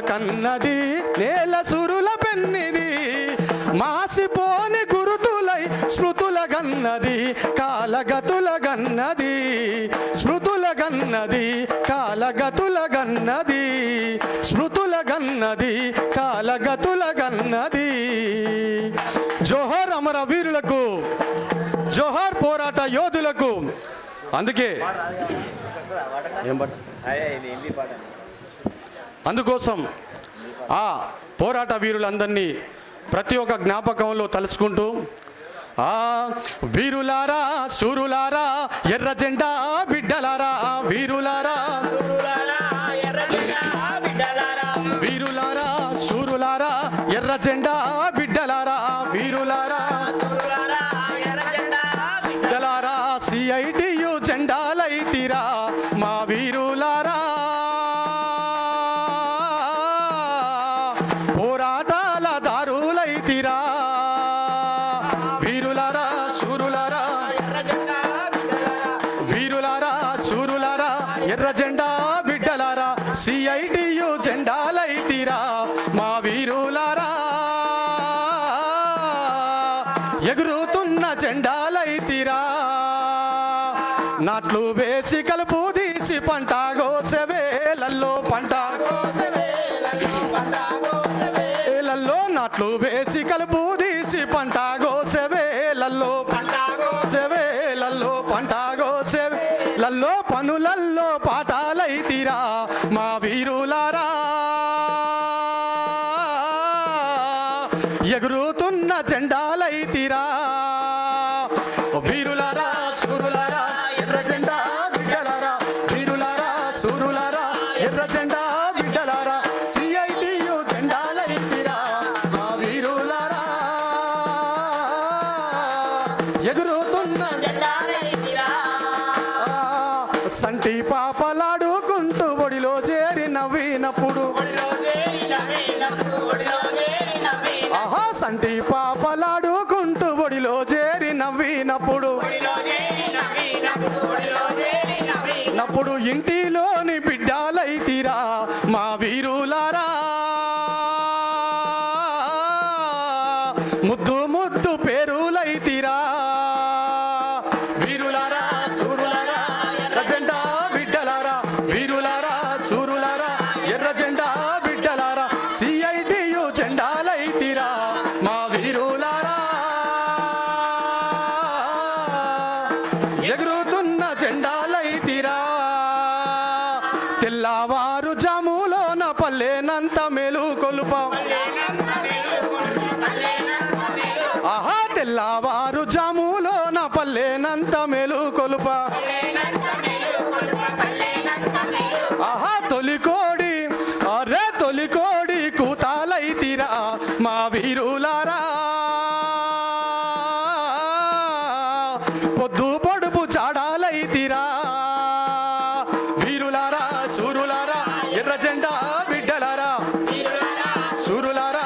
కన్నది నేల సురుల పెన్నిది మాసిపోని గురుతులై స్మృతుల గన్నది కాలగతుల గన్నది స్మృతుల గన్నది కాలగతుల గన్నది స్మృతుల గన్నది కాలగతుల గన్నది. జోహార్ అమర వీరులకు, జోహార్ పోరాట యోధులకు. అందుకే అందుకోసం ఆ పోరాట వీరులందరినీ ప్రతి ఒక్క జ్ఞాపకంలో తలుచుకుంటూ ఆ వీరులారా శూరులారా ఎర్ర జెండా బిడ్డలారా వీరులారా వీరులారా శూరులారా ఎర్ర జెండా బిడ్డలారా వీరులారా బిడ్డలారా సిఐటియు జెండాలైతిరా మా వీరులారా పోరాటాల దారులైతిరా వీరులారా శూరులారా వీరులారా శూరులారా ఎర్ర జెండా బిడ్డలారా సిఐటియు జెండాలైతిరా మా వీరులారా ఎగురుతున్న జెండాలైతిరా నాట్లు వేసి కలుపు తీసి పంట గోసెవేలల్లో పంట గోసెవేలల్లో నాట్లు వేసి కలుపు తీసి పంట గోసెవేలల్లో పంట గోసెవేలల్లో పంట గోసెవేలల్లో పనులల్లో పాఠాలైతిరా మా వీరులారా ఎగురుతున్న జెండాలైతిరా వీరులారా శూరులారా ఎర్ర జెండా బిడ్డలారా వీరులారా శూరులారా ఎర్ర జెండా బిడ్డలారా సిఐటియు జెండాలైతిరా మా వీరులారా ఎగురుతున్న జెండాలైతిరా. సంటి పాపలాడుకుంటూ ఒడిలో చేరి నవ్వినప్పుడు ఆహా సంటి పాపలాడుకుంటూ ఒడిలో చేరి నవ్వినప్పుడు నప్పుడు ఇంటిలోని బిడ్డలైతిరా మా వీరులారా ముద్దు ముద్దు పేరులైతిరా వీరులారా శూరులారా ఎర్ర జెండా బిడ్డలారా వీరులారా శూరులారా ఎర్ర జెండా బిడ్డలారా సిఐటియు జెండాలైతిరా మా వీరులారా ఎగురుతున్న జెండాలైతిరా. తెల్లవారు జాములోన పల్లెనంత మేలు కొలుప ఆహా తెల్లవారు జాములోన పల్లెనంత మేలు కొలుప ఆహా తొలికోడి అరే తొలికోడి కూతాలైతిరా మా వీరులారా పొద్దు పొడుపు జాడాలైతిరా వీరులారా శూరులారా ఎర్ర జెండా బిడ్డలారా శూరులారా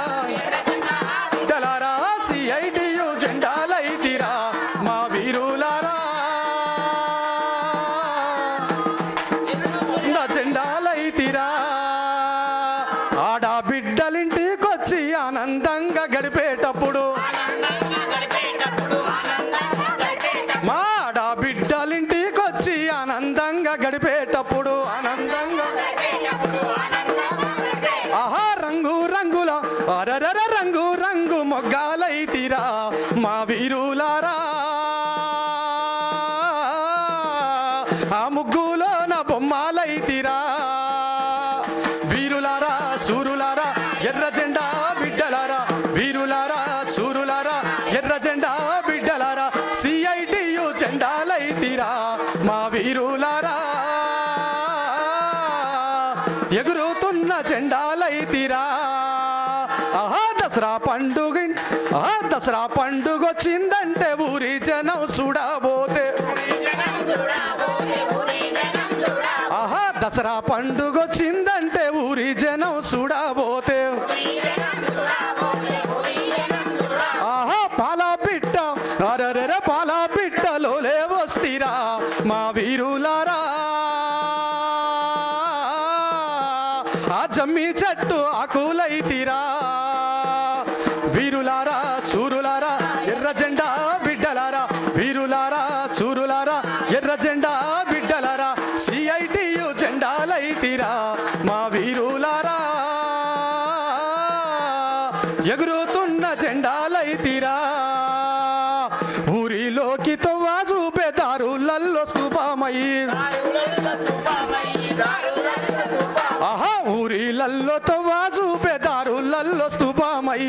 బిడ్డలారా సిఐటియు జెండాలైతిరా మా వీరులారా జెండాలైతిరా. ఆడబిడ్డలింటికొచ్చి ఆనందంగా గడిపేటప్పుడు మా ఆడబిడ్డలింటికొచ్చి ఆనందంగా గడిపేటప్పుడు ఆనందంగా ఆహా రంగు రంగుల అరరర రంగు రంగు మొగ్గాలైతిరా మా వీరులారా ఆ ముగ్గులోన బొమ్మలైతిరా వీరులారా శూరులారా ఎర్ర జెండా బిడ్డలారా వీరులారా శూరులారా ఎర్ర జెండా బిడ్డలారా సిఐటియు జెండాలైతిరా మా వీరులారా ఎగురుతున్న జెండాలైతిరా. ఆహా దసరా పండుగ వచ్చిందంటే ఊరి జనం చూడబోతే ఆహా దసరా పండుగ వచ్చిందంటే ఊరి జనం చూడబోతే ఆహా పాలపిట్ట అరరెర పాలపిట్టలోలే వస్తీరా మా వీరులారా ఆ జమ్మి జమ్మి చెట్టు ఆకులైతిరా వీరులారా సూరులారా ఎర్ర జెండా బిడ్డలారా వీరులారా సూరులారా ఎర్ర జెండా బిడ్డలారా సిఐటియు జెండాలైతిరా మా వీరులారా ఎగురుతున్న జెండాలైతిరా ఊరిలోకి తవ్వా చూపేదారులల్లో స్థూపమై ఆహా ఊరిలల్లో తవ్వా చూపేదారులల్లో స్థూపమై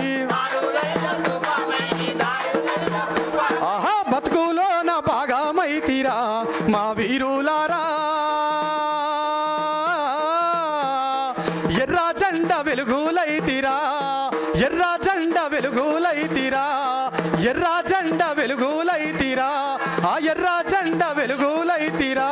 ఆహా బతుకులోన భాగమైతిరా మా వీరులారా ఎర్ర జెండ వెలుగులైతిరా ఎర్ర జెండ వెలుగులైతిరా ఎర్ర జెండ వెలుగులైతిరా ఆ ఎర్ర జెండ వెలుగులైతిరా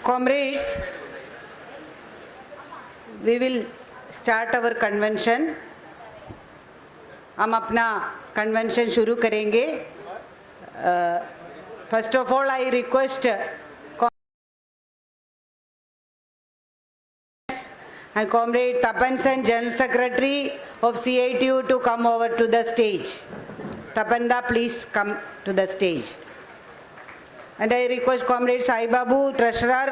Comrades, we will start our convention. हम अपना convention शुरू करेंगे. First of all, I request and Comrade Tapan Sen, General Secretary of CITU, to come over to the stage. Tapanda, please come to the stage. And I request Comrade Sai Babu, Treasurer,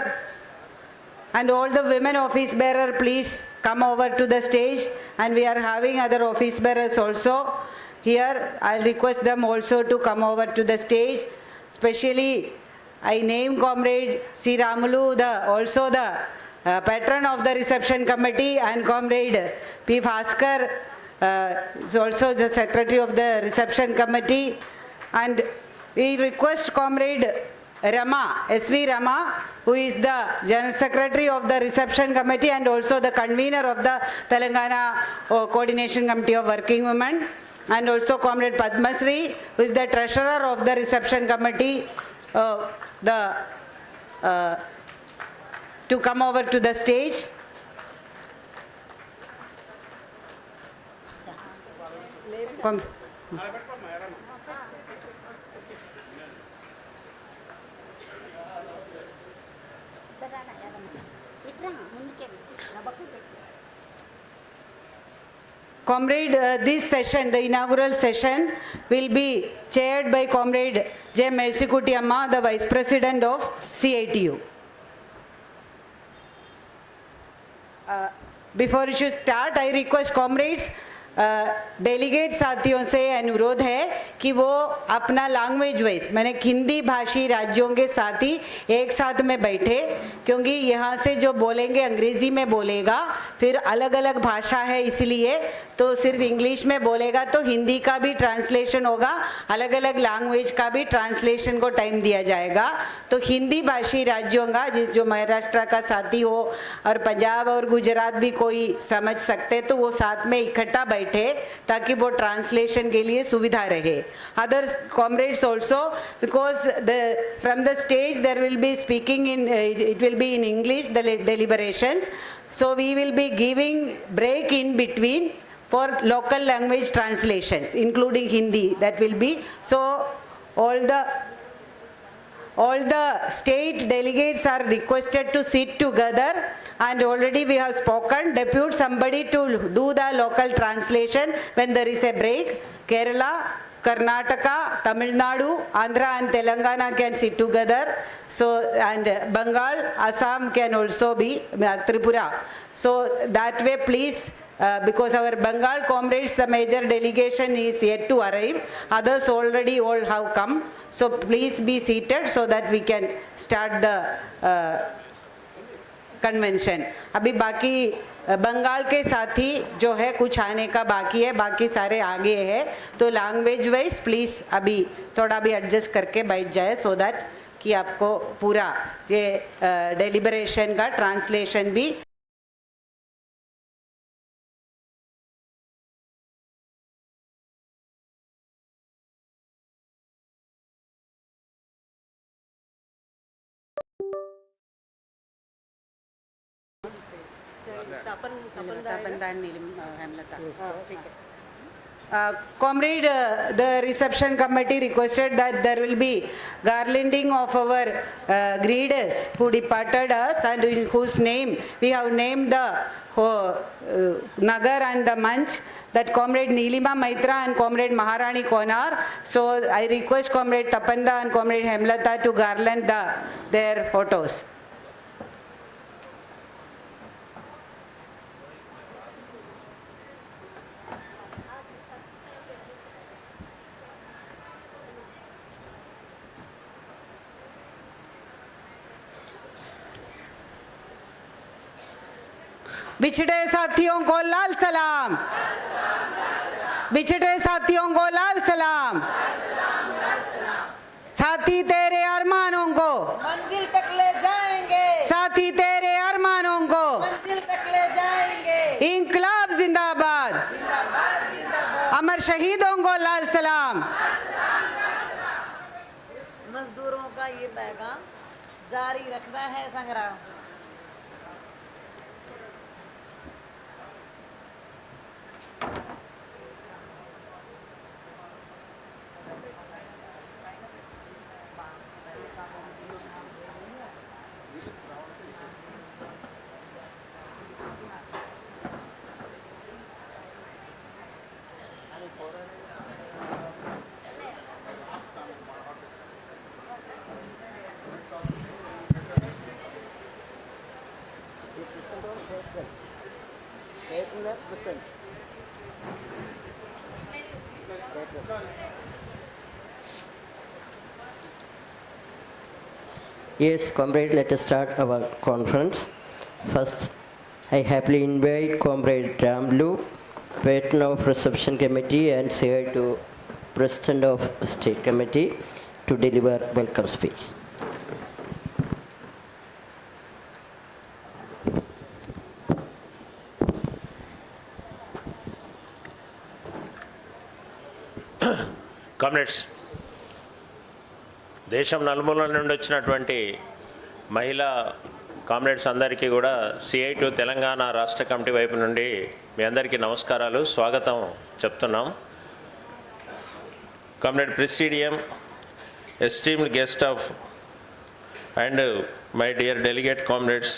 and all the women office bearer, please come over to the stage. And we are having other office bearers also here. I'll request them also to come over to the stage. Especially, I name Comrade C. Ramulu, also the patron of the reception committee, and Comrade P. Bhaskar is also the secretary of the reception committee. And we request Comrade Rama, S.V. Rama, who is the General Secretary of the Reception Committee and also the convener of the Telangana Coordination Committee of Working Women, and also Comrade Padmasri, who is the Treasurer of the Reception Committee, to come over to the stage. Comrade, this session, the inaugural session, will be chaired by Comrade J. Mercikuti Amma, the Vice President of CITU. Before you should start, I request comrades, delegate साथियों से अनुरोध है कि वो अपना language wise, मैंने हिंदी भाषी राज्यों के साथी एक साथ में बैठे, क्योंकि यहाँ से जो बोलेंगे अंग्रेजी में बोलेगा, फिर अलग अलग भाषा है इसलिए तो सिर्फ इंग्लिश में बोलेगा तो हिंदी का भी ट्रांसलेशन होगा, अलग अलग लैंग्वेज का भी ट्रांसलेशन को टाइम दिया जाएगा. तो हिंदी भाषी राज्यों का, जो महाराष्ट्र का साथी हो और पंजाब और गुजरात भी कोई समझ सकते, तो वो साथ में इकट्ठा बैठे ताकि वो ट्रांसलेशन के लिए सुविधा रहे. Other comrades also, because from the stage there will be speaking in, it will be in English the deliberations, so we will be giving break in between for local language translations including Hindi, that will be. So all the state delegates are requested to sit together, and already we have spoken, depute somebody to do the local translation when there is a break. Kerala, Karnataka, Tamil Nadu, Andhra and Telangana can sit together. So, and Bengal, Assam can also be, Tripura. So that way please, because our Bengal comrades, the major delegation is yet to arrive. Others already all have come. So please be seated so that we can start the convention. अभी बाकी बंगाल के साथी जो है कुछ आने का बाकी है, बाकी सारे आगे है, तो लैंग्वेज वाइज प्लीज अभी थोड़ा भी एडजस्ट करके बैठ जाए, सो दैट कि आपको पूरा ये डेलिब्रेशन का ट्रांसलेशन भी Comrade, the reception committee requested that there will be garlanding of our greeters who departed us and in whose name we have named the Nagar and the Manch, that Comrade Neelima Maitra and Comrade Maharani Konar. So I request Comrade Tapanda and Comrade Hemlata to garland their photos. बिछड़े साथियों को लाल सलाम, बिछड़े साथियों को लाल सलाम, साथी तेरे अरमानों को मंजिल तक ले जाएंगे, साथी तेरे अरमानों को मंजिल तक ले जाएंगे, इंकलाब जिंदाबाद, अमर शहीदों को लाल सलाम। मजदूरों का ये पैगाम जारी रखना है संग्राम। Yes, comrade, let us start our conference. First, I happily invite Comrade Ramlu, Patron of Reception Committee and CI2 President of State Committee, to deliver welcome speech. Comrades, దేశం నలుమూలల నుండి వచ్చినటువంటి మహిళా కామ్రేడ్స్ అందరికీ కూడా CI2 తెలంగాణ రాష్ట్ర కమిటీ వైపు నుండి మీ అందరికీ నమస్కారాలు, స్వాగతం చెప్తున్నాం. Comrade presidium, esteemed guest of and my dear delegate comrades,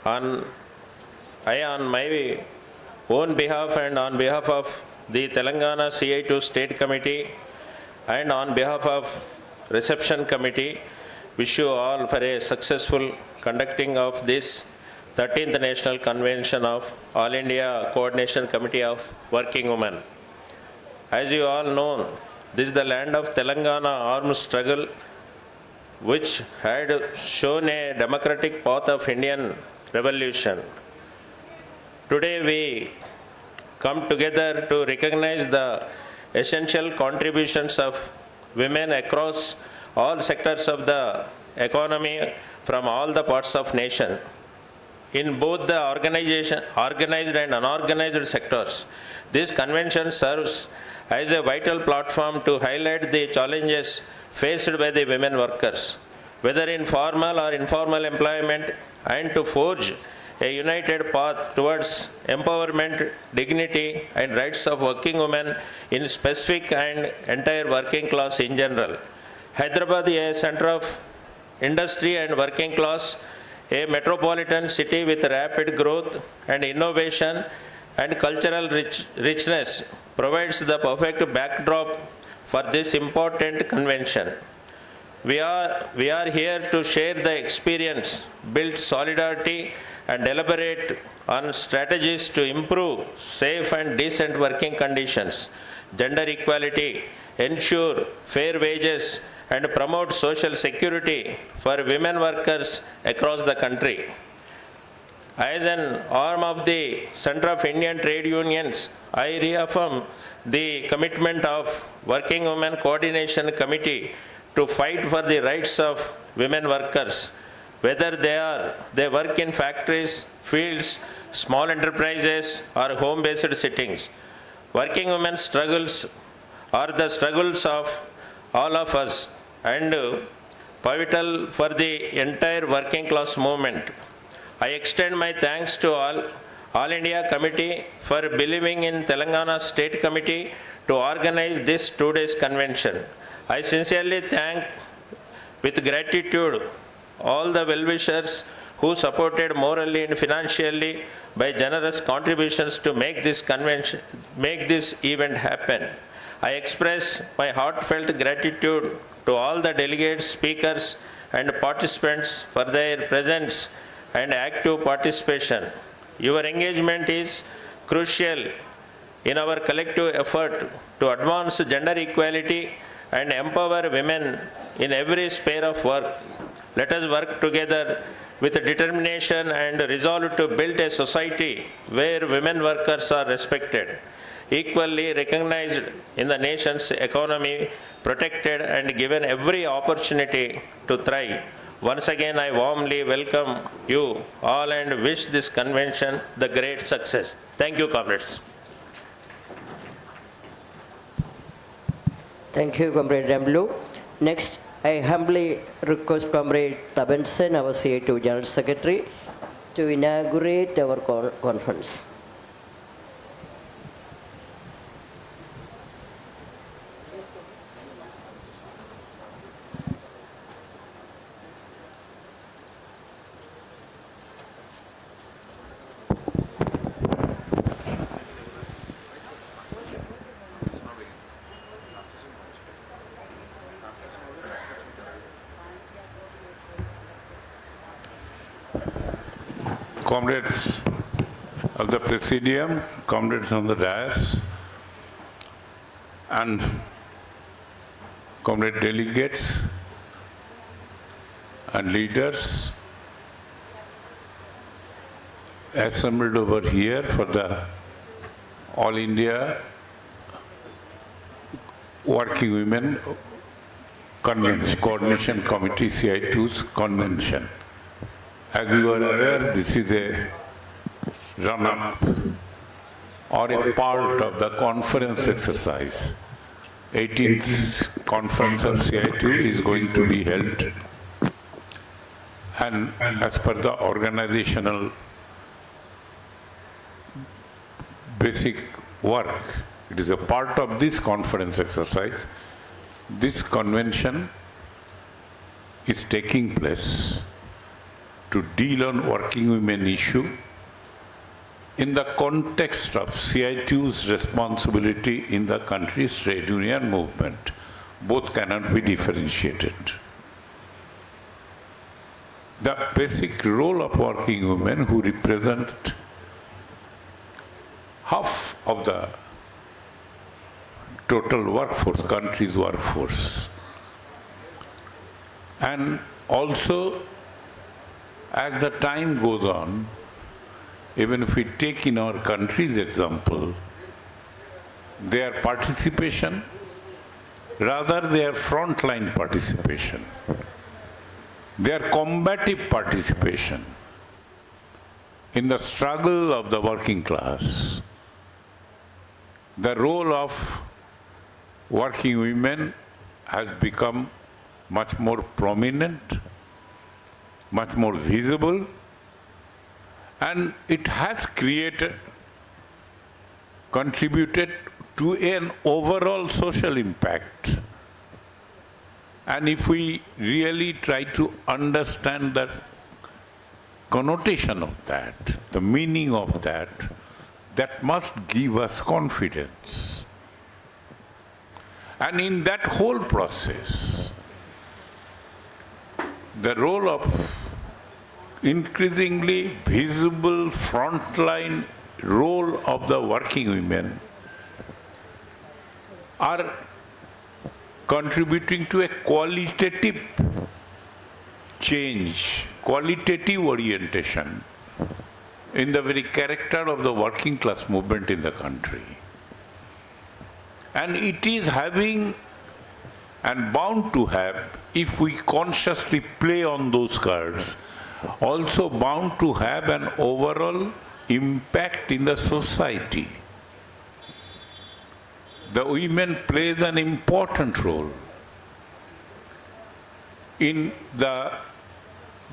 on my own behalf and on behalf of the Telangana CI2 State Committee and on behalf of Reception Committee, wish you all for a successful conducting of this 13th National Convention of All India Coordination Committee of Working Women. As you all know, this is the land of Telangana armed struggle, which had shown a democratic path of Indian revolution. Today we come together to recognize the essential contributions of women across all sectors of the economy from all the parts of nation. In both the organized and unorganized sectors, this convention serves as a vital platform to highlight the challenges faced by the women workers, whether in formal or informal employment, and to forge a united path towards empowerment, dignity and rights of working women in specific and entire working class in general. Hyderabad is a center of industry and working class, a metropolitan city with rapid growth and innovation and cultural richness, provides the perfect backdrop for this important convention. We are here to share the experience, build solidarity and deliberate on strategies to improve safe and decent working conditions, gender equality, ensure fair wages and promote social security for women workers across the country. As an arm of the Center of Indian Trade Unions, I reaffirm the commitment of Working Women Coordination Committee to fight for the rights of women workers, whether they work in factories, fields, small enterprises or home-based settings. Working women's struggles are the struggles of all of us and pivotal for the entire working class movement. I extend my thanks to All India Committee for believing in Telangana State Committee to organize this 2 days convention. I sincerely thank with gratitude all the well-wishers who supported morally and financially by generous contributions to make this event happen. I express my heartfelt gratitude to all the delegates, speakers, and participants for their presence and active participation. Your engagement is crucial in our collective effort to advance gender equality and empower women in every sphere of work. Let us work together with determination and resolve to build a society where women workers are respected, equally recognized in the nation's economy, protected and given every opportunity to thrive. Once again, I warmly welcome you all and wish this convention the great success. Thank you, comrades. Thank you, Comrade Ramlu. Next, I humbly request Comrade Tabensen, our CA2 General Secretary, to inaugurate our conference. Comrades of the Presidium, comrades on the dais, and comrade delegates and leaders assembled over here for the All India Working Women Coordination Committee CI2's convention. As you are aware, this is a run-up or a part of the conference exercise. 18th conference of CI2 is going to be held, and as per the organizational basic work, it is a part of this conference exercise. This convention is taking place to deal on working women issue in the context of CI2's responsibility in the country's trade union movement. Both cannot be differentiated. The basic role of working women, who represent half of the total workforce, country's workforce, and also as the time goes on, even if we take in our country's example, their participation, rather their frontline participation, their combative participation in the struggle of the working class, the role of working women has become much more prominent, much more visible, and it has contributed to an overall social impact. And if we really try to understand the connotation of that, the meaning of that, that must give us confidence. And in that whole process, the role of increasingly visible frontline role of the working women are contributing to a qualitative change, qualitative orientation in the very character of the working class movement in the country. And it is having and bound to have, if we consciously play on those cards, also bound to have an overall impact in the society. The women plays an important role in the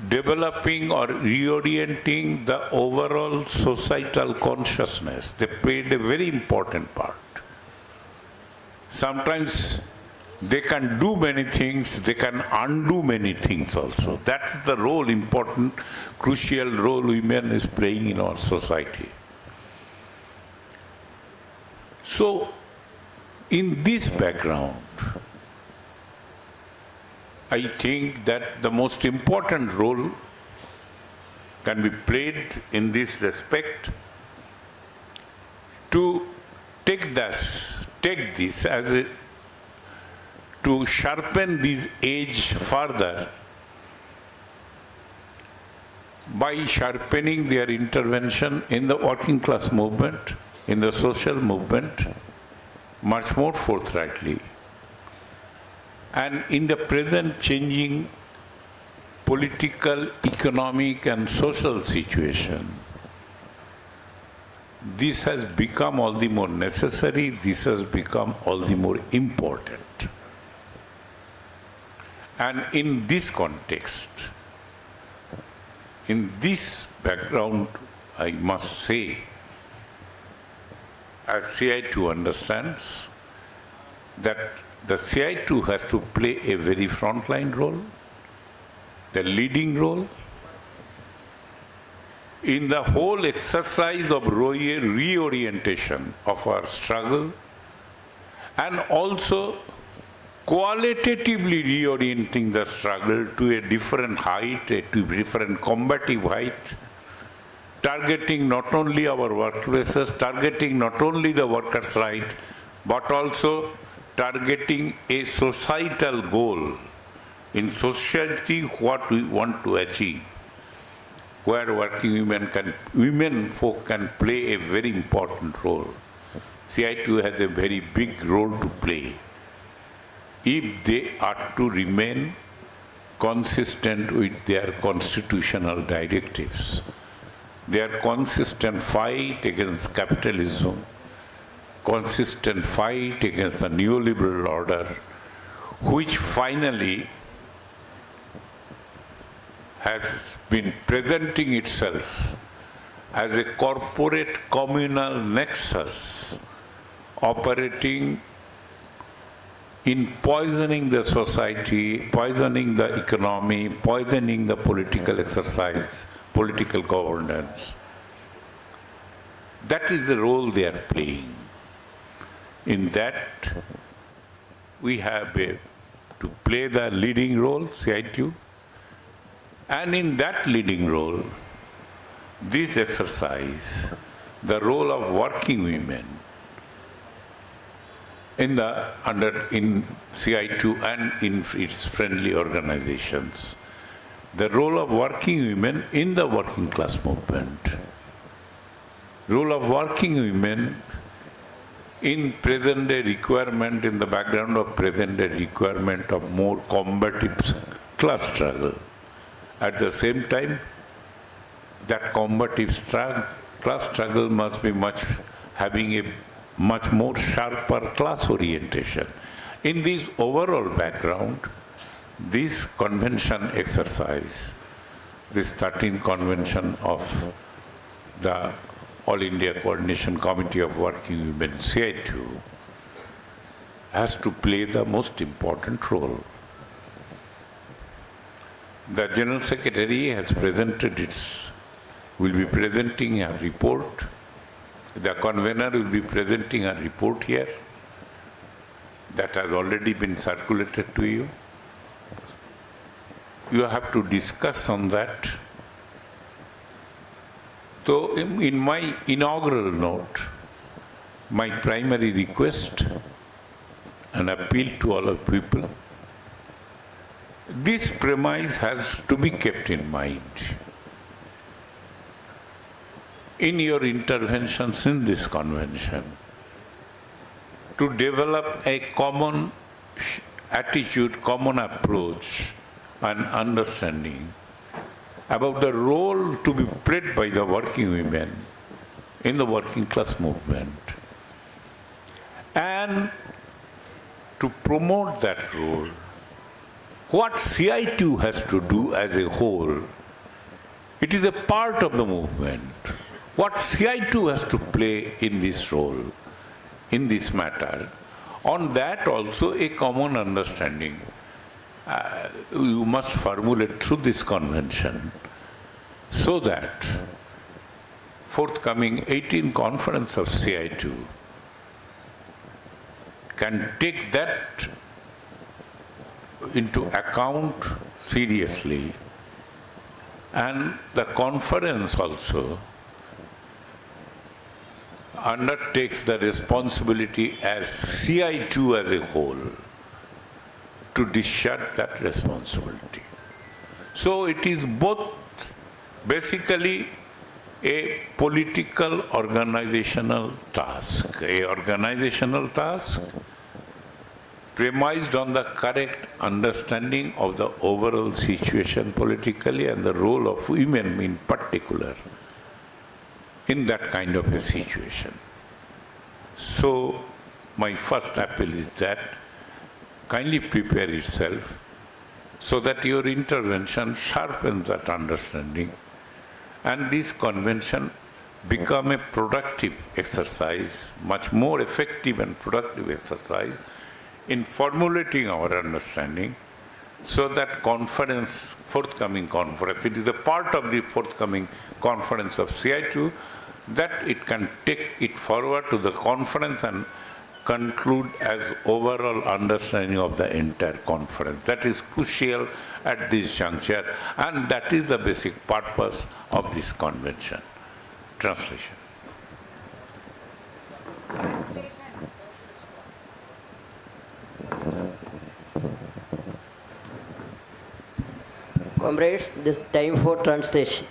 developing or reorienting the overall societal consciousness. They played a very important part. Sometimes they can do many things, they can undo many things also. That's the role, important, crucial role women is playing in our society. So, in this background, I think that the most important role can be played in this respect to take this as a, to sharpen this edge further by sharpening their intervention in the working class movement, in the social movement, much more forthrightly. And in the present changing political, economic and social situation, this has become all the more necessary, this has become all the more important. And in this context, in this background, I must say, as CI2 understands, that the CI2 has to play a very frontline role, the leading role, in the whole exercise of reorientation of our struggle, and also qualitatively reorienting the struggle to a different height, to a different combative height, targeting not only our workplaces, targeting not only the workers' right, but also targeting a societal goal in society, what we want to achieve, where working women folk can play a very important role. CI2 has a very big role to play if they are to remain consistent with their constitutional directives, their consistent fight against capitalism, consistent fight against the neoliberal order, which finally has been presenting itself as a corporate communal nexus operating in poisoning the society, poisoning the economy, poisoning the political exercise, political governance. That is the role they are playing. In that, we have to play the leading role, CI2, and in that leading role, this exercise, the role of working women in CI2 and in its friendly organizations, the role of working women in the working class movement, role of working women in present-day requirement, in the background of present-day requirement of more combative class struggle. At the same time, that combative class struggle must be having a much more sharper class orientation. In this overall background, this convention exercise, this 13th convention of the All India Coordination Committee of Working Women, CI2, has to play the most important role. The General Secretary has will be presenting a report. The convener will be presenting a report here that has already been circulated to you. You have to discuss on that. So in my inaugural note, my primary request and appeal to all of people, this premise has to be kept in mind in your interventions in this convention, to develop a common attitude, common approach and understanding about the role to be played by the working women in the working class movement, and to promote that role. What CI2 has to do as a whole It is a part of the movement. What CI2 has to play in this role, in this matter, on that also a common understanding you must formulate through this convention, so that forthcoming 18th conference of CI2 can take that into account seriously, and the conference also undertakes the responsibility as CI2 as a whole to discharge that responsibility. So it is both basically a political organizational task, premised on the correct understanding of the overall situation politically and the role of women in particular in that kind of a situation. So my first appeal is that kindly prepare itself so that your intervention sharpens that understanding and this convention become a productive exercise, much more effective and productive exercise in formulating our understanding, so that conference, forthcoming conference, it is a part of the forthcoming conference of CI2, that it can take it forward to the conference and conclude as overall understanding of the entire conference. That is crucial at this juncture, and that is the basic purpose of this convention. Translation. Comrades, this time for translation.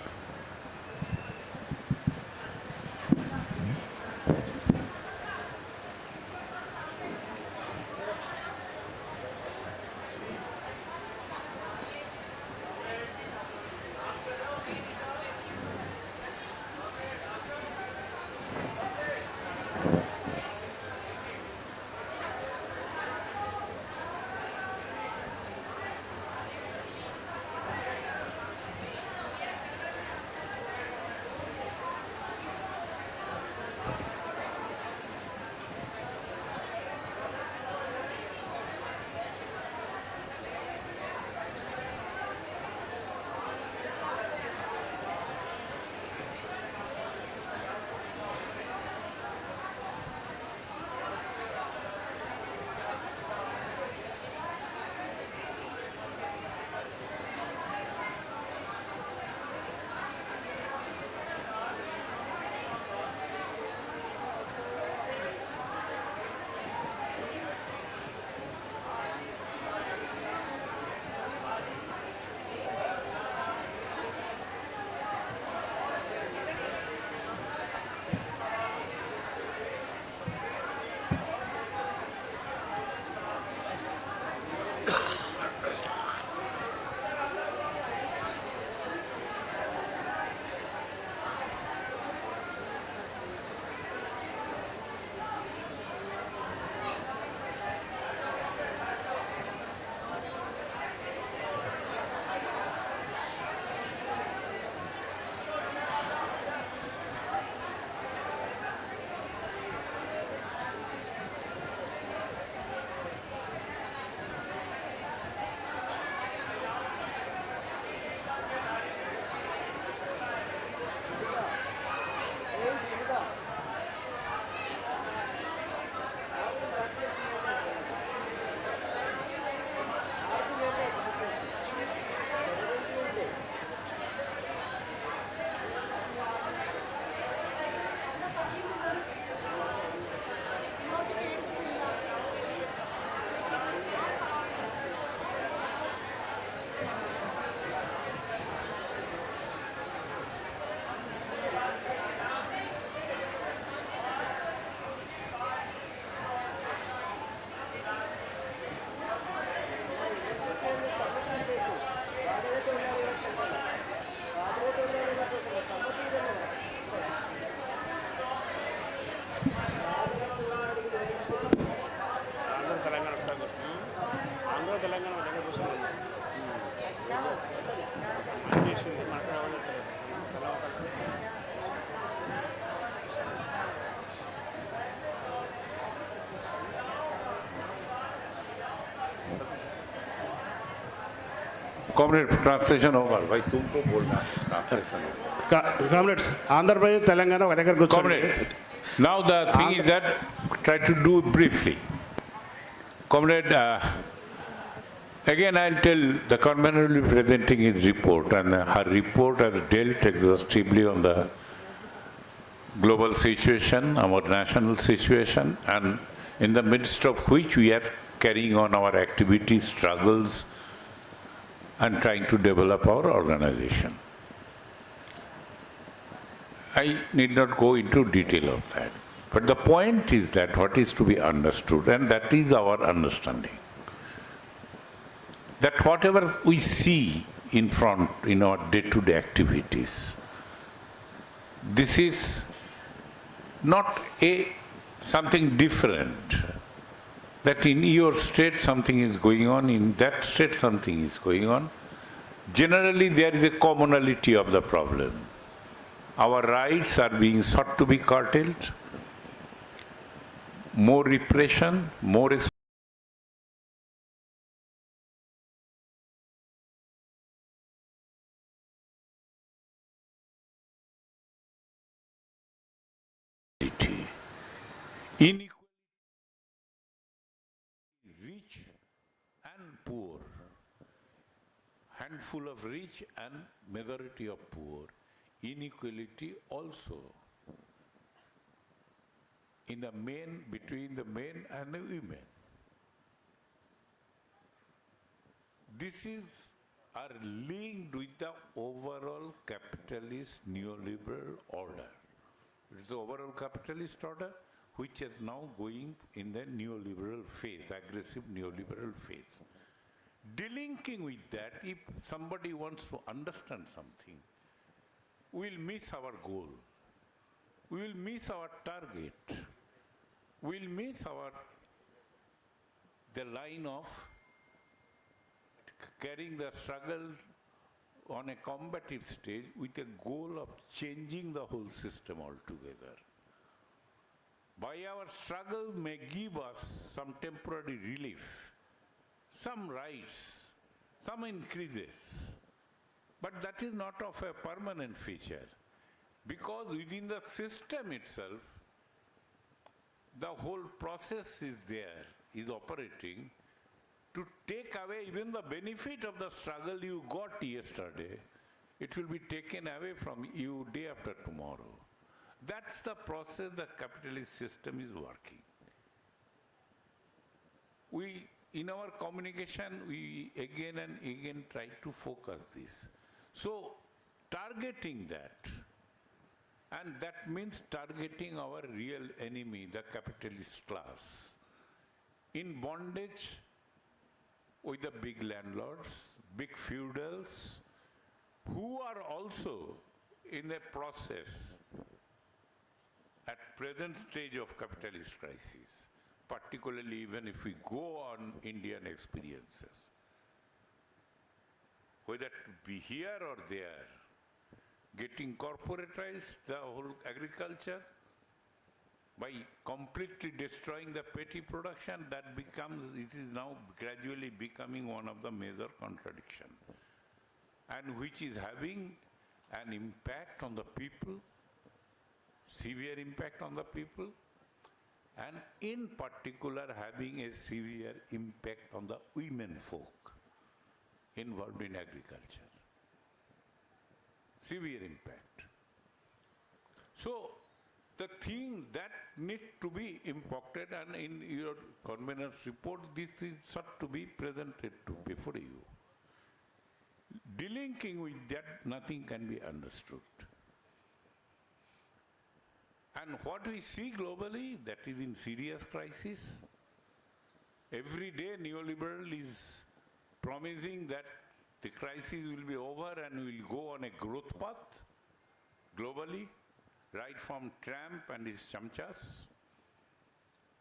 Comrade, translation over. भाई तुमको बोलना है translation. Comrades, Andhra Pradesh, Telangana, ఒక దగ్గర కూర్చోండి. Comrade, now the thing is that try to do it briefly. Comrade, again I'll tell the convener will be presenting his report, and her report has dealt exhaustively on the global situation, our national situation, and in the midst of which we are carrying on our activities, struggles, and trying to develop our organization. I need not go into detail of that. But the point is that what is to be understood, and that is our understanding, that whatever we see in front in our day-to-day activities, this is not something different, that in your state something is going on, in that state something is going on. Generally there is a commonality of the problem. Our rights are being sought to be curtailed, more repression, more inequality, rich and poor, handful of rich and majority of poor, inequality also in the men, between the men and the women. This is are linked with the overall capitalist neoliberal order. It is the overall capitalist order which is now going in the neoliberal phase, aggressive neoliberal phase. Delinking with that, if somebody wants to understand something, we will miss our goal. We will miss our target. We will miss the line of carrying the struggle on a combative stage with a goal of changing the whole system altogether. By our struggle may give us some temporary relief, some rights, some increases, but that is not of a permanent feature, because within the system itself, the whole process is there, is operating to take away even the benefit of the struggle you got yesterday. It will be taken away from you day after tomorrow. That's the process the capitalist system is working. We, in our communication, we again and again try to focus this. So, targeting that, and that means targeting our real enemy, the capitalist class, in bondage with the big landlords, big feudals, who are also in a process at present stage of capitalist crisis, particularly even if we go on Indian experiences. Whether to be here or there, getting corporatized the whole agriculture by completely destroying the petty production, it is now gradually becoming one of the major contradictions, and which is having an impact on the people, severe impact on the people, and in particular having a severe impact on the women folk involved in agriculture. Severe impact. So, the thing that needs to be impacted, and in your convener's report, this is sought to be presented to before you. Delinking with that, nothing can be understood. And what we see globally, that is in serious crisis. Every day neoliberal is promising that the crisis will be over and we will go on a growth path globally, right from Trump and his chamchas.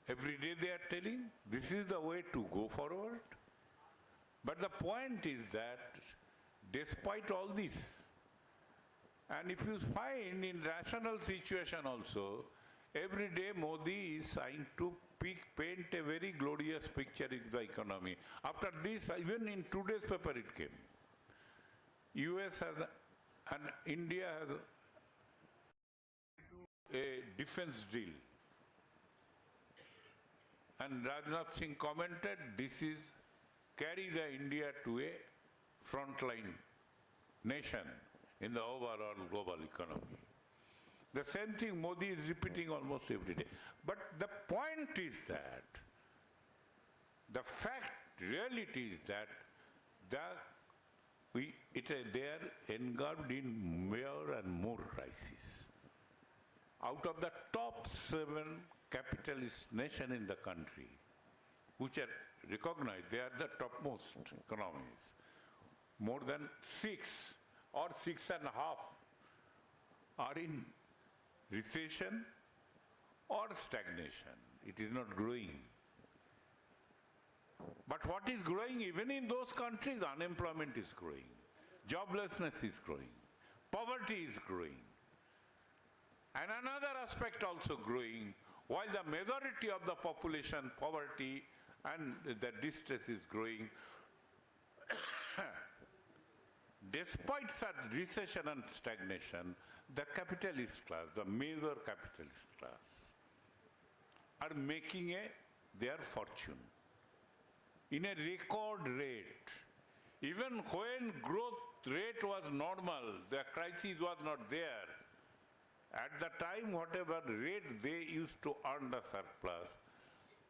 Every day they are telling this is the way to go forward. But the point is that despite all this, and if you find in rational situation also, every day Modi is trying to paint a very glorious picture in the economy. After this, even in today's paper it came. US has and India has a defense deal. And Rajnath Singh commented, this is carry the India to a frontline nation in the overall global economy. The same thing Modi is repeating almost every day. But the point is that, the fact, reality is that they are engulfed in more and more crises. Out of the top 7 capitalist nations in the country, which are recognized, they are the topmost economies. More than 6 or 6.5 are in recession or stagnation. It is not growing. But what is growing even in those countries? Unemployment is growing, joblessness is growing, poverty is growing. And another aspect also growing, while the majority of the population, poverty and the distress is growing, despite such recession and stagnation, the capitalist class, the major capitalist class, are making their fortune in a record rate. Even when growth rate was normal, the crisis was not there. At the time, whatever rate they used to earn the surplus,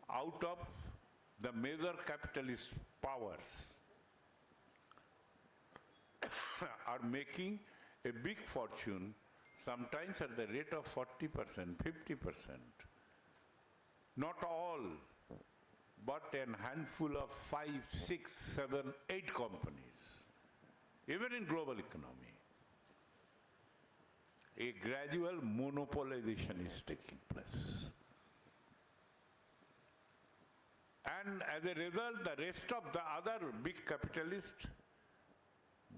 out of the major capitalist powers, are making a big fortune, sometimes at the rate of 40%, 50%. Not all, but a handful of 5, 6, 7, 8 companies, even in global economy. A gradual monopolization is taking place. And as a result, the rest of the other big capitalists,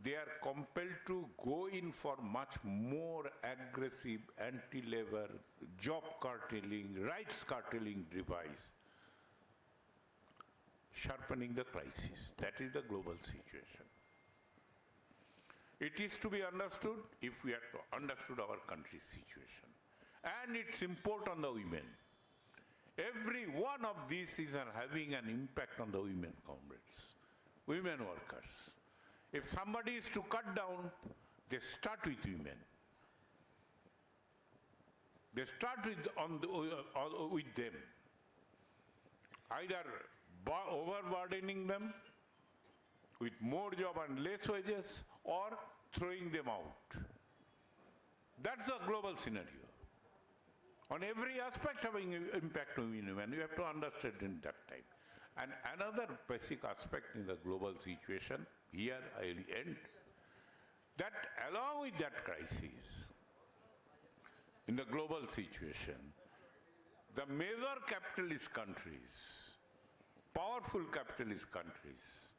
they are compelled to go in for much more aggressive anti-labor, job curtailing, rights curtailing device, sharpening the crisis. That is the global situation. It is to be understood if we have to understood our country's situation and its import on the women. Every one of these is having an impact on the women comrades, women workers. If somebody is to cut down, they start with women. They start with them, either overburdening them with more job and less wages, or throwing them out. That's the global scenario. On every aspect having impact on women, you have to understand in that time. And another basic aspect in the global situation, here I will end, that along with that crisis, in the global situation, the major capitalist countries, powerful capitalist countries,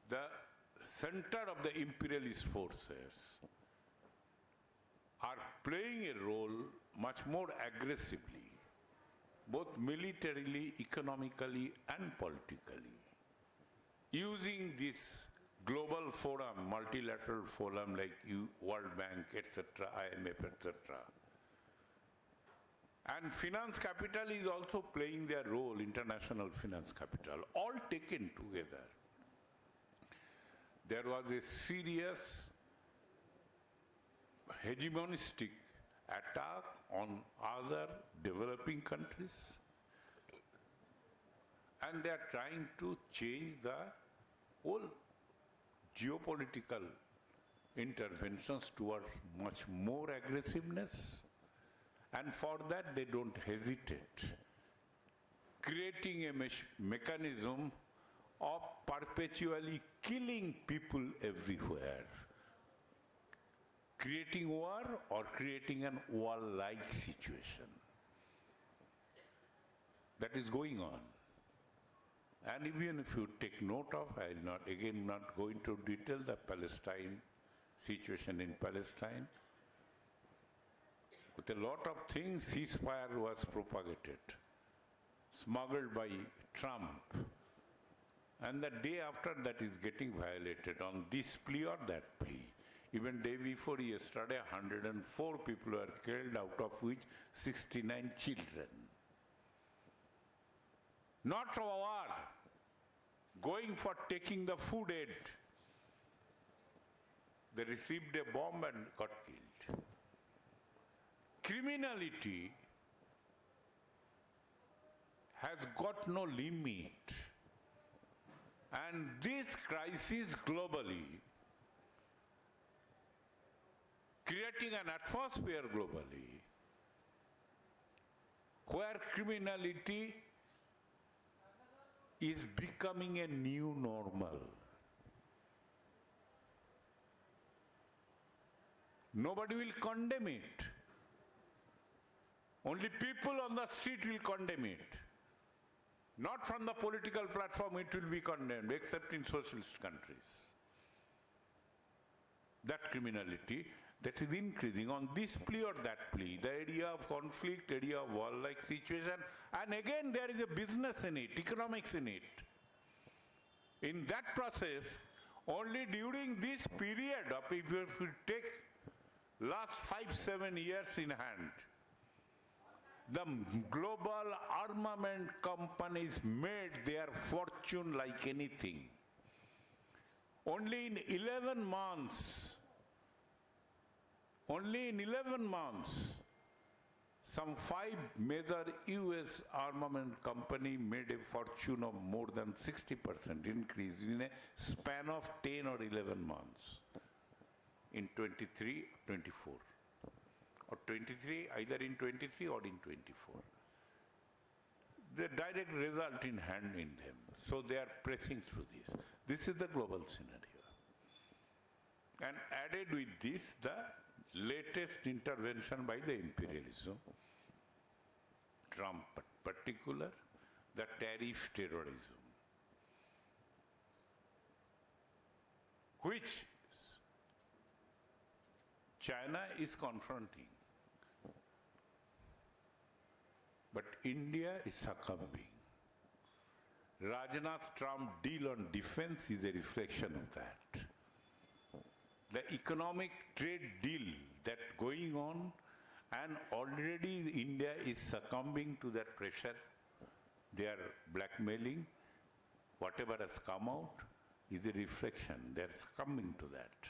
the center of the imperialist forces are playing a role much more aggressively, both militarily, economically, and politically, using this global forum, multilateral forum like World Bank, etc., IMF, etc. And finance capital is also playing their role, international finance capital, all taken together. There was a serious hegemonistic attack on other developing countries, and they are trying to change the whole geopolitical interventions towards much more aggressiveness, and for that they don't hesitate, creating a mechanism of perpetually killing people everywhere, creating war or creating an war-like situation. That is going on. And even if you take note of, I will not go into detail, the Palestine situation in Palestine. With a lot of things, ceasefire was propagated, smuggled by Trump, And the day after that is getting violated on this plea or that plea. Even day before yesterday, 104 people were killed, out of which 69 children. Not a war, going for taking the food aid. They received a bomb and got killed. Criminality has got no limit. And this crisis globally, creating an atmosphere globally, where criminality is becoming a new normal. Nobody will condemn it. Only people on the street will condemn it. Not from the political platform it will be condemned, except in socialist countries. That criminality that is increasing on this plea or that plea, the area of conflict, area of war-like situation, and again there is a business in it, economics in it. In that process, only during this period of, if you take last 5-7 years in hand, the global armament companies made their fortune like anything. Only in 11 months, some 5 major US armament company made a fortune of more than 60% increase in a span of 10 or 11 months in 23, 24. Or 23, either in 23 or in 24. The direct result in hand in them. So they are pressing through this. This is the global scenario. And added with this, the latest intervention by the imperialism, Trump particular, the tariff terrorism, which China is confronting. But India is succumbing. Rajnath-Trump deal on defense is a reflection of that. The economic trade deal that going on, and already India is succumbing to that pressure. They are blackmailing. Whatever has come out is a reflection. They are succumbing to that.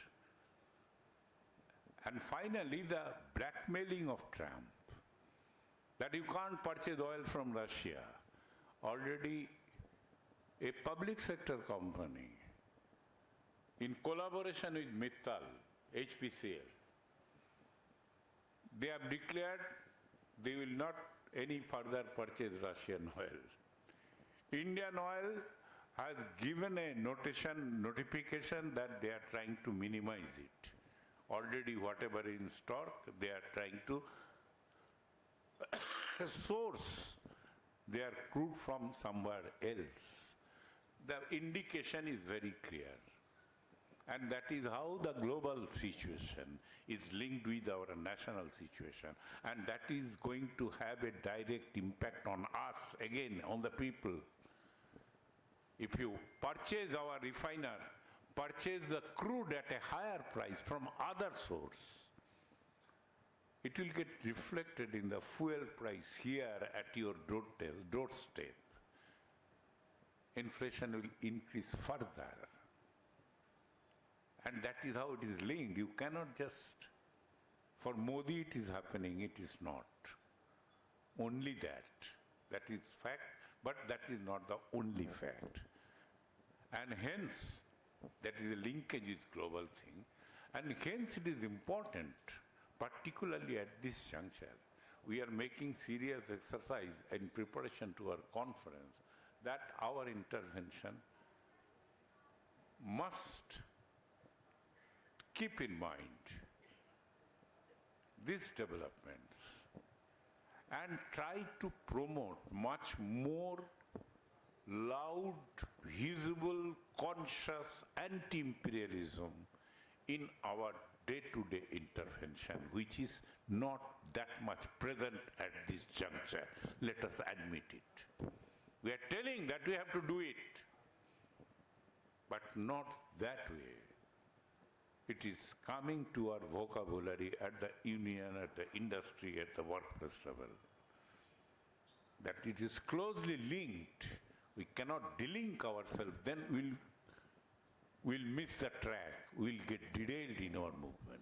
And finally, the blackmailing of Trump, that you can't purchase oil from Russia. Already a public sector company, in collaboration with Mittal, HPCL, they have declared they will not any further purchase Russian oil. Indian Oil has given a notification that they are trying to minimize it. Already whatever in stock, they are trying to source their crude from somewhere else. The indication is very clear. And that is how the global situation is linked with our national situation. And that is going to have a direct impact on us, again, on the people. If you purchase our refiner, purchase the crude at a higher price from other source, it will get reflected in the fuel price here at your doorstep. Inflation will increase further. And that is how it is linked. You cannot just, for Modi it is happening, it is not. Only that. That is fact, but that is not the only fact. And hence, that is a linkage with global thing. And hence it is important, particularly at this juncture, we are making serious exercise in preparation to our conference, that our intervention must keep in mind these developments and try to promote much more loud, visible, conscious anti-imperialism in our day-to-day intervention, which is not that much present at this juncture. Let us admit it. We are telling that we have to do it. but not that way. It is coming to our vocabulary at the union, at the industry, at the workplace level. That it is closely linked. We cannot delink ourselves, then we'll miss the track, we'll get derailed in our movement.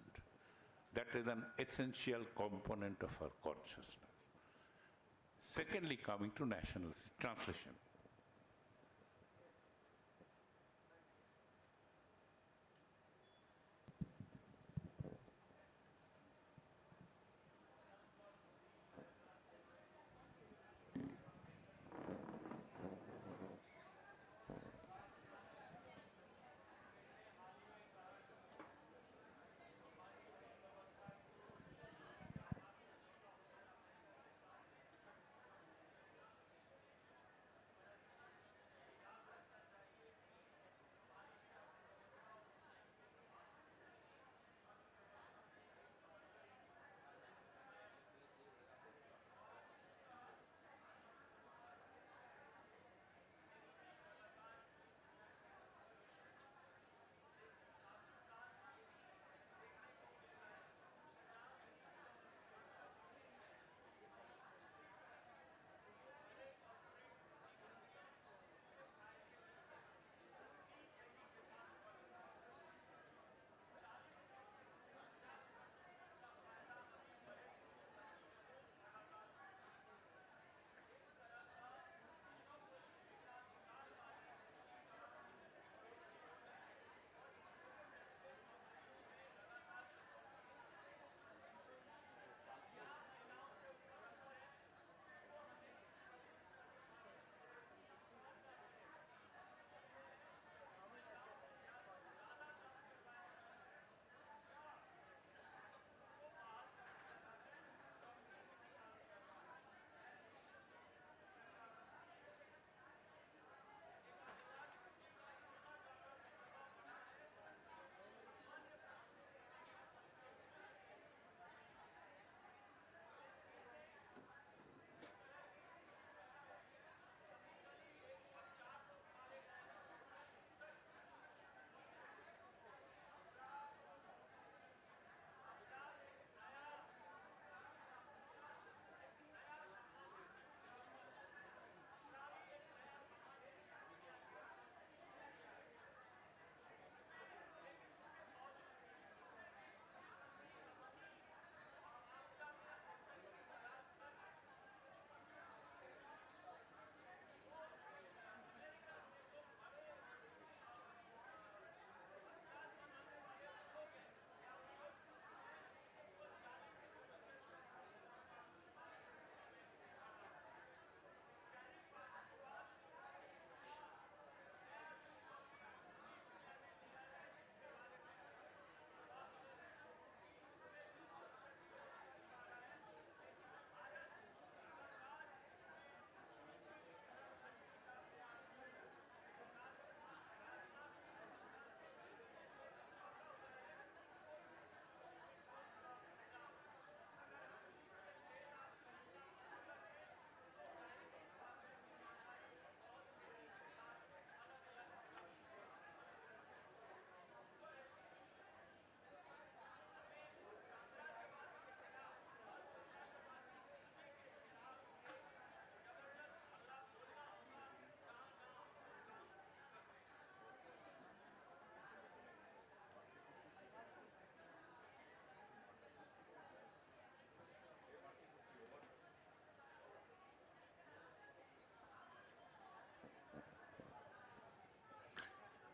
That is an essential component of our consciousness. Secondly, coming to national translation.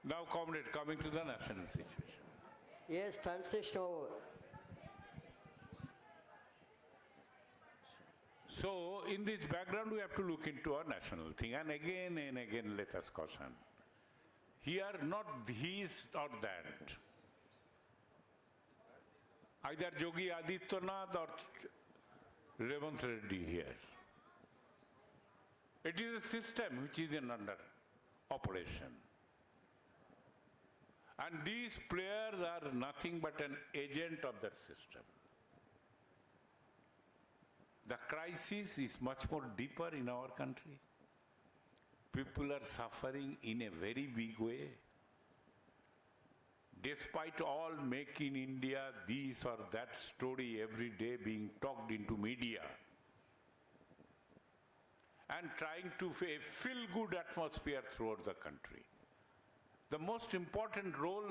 Now, comrade, coming to the national situation. Yes, translation over. So, in this background, we have to look into our national thing. And again, let us caution. Here, not this or that. Either Yogi Adityanath or Revanth Reddy here. It is a system which is under operation. And these players are nothing but an agent of that system. The crisis is much more deeper in our country. People are suffering in a very big way. despite all make in India, this or that story every day being talked into media, and trying to a feel-good atmosphere throughout the country. The most important role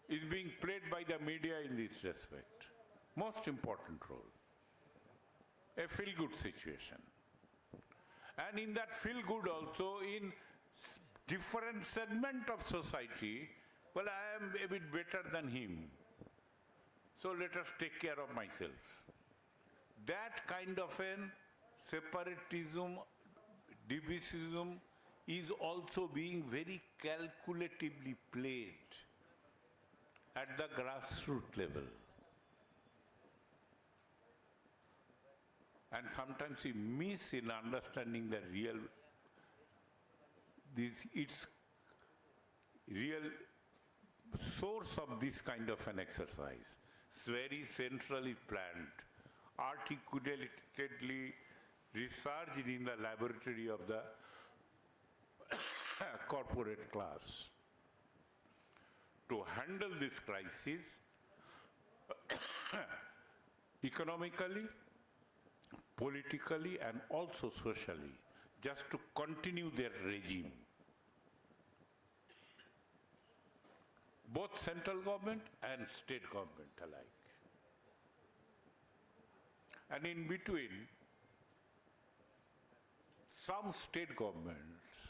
is being played by the media in this respect. Most important role. A feel-good situation. And in that feel-good also, in different segment of society, well, I am a bit better than him, so let us take care of myself. That kind of an separatism, divisivism is also being very calculatively played at the grassroots level. And sometimes we miss in understanding the its real source of this kind of an exercise. It's very centrally planned, articulatedly researched in the laboratory of the corporate class. To handle this crisis economically, politically, and also socially, just to continue their regime. Both central government and state government alike. And in between, some state governments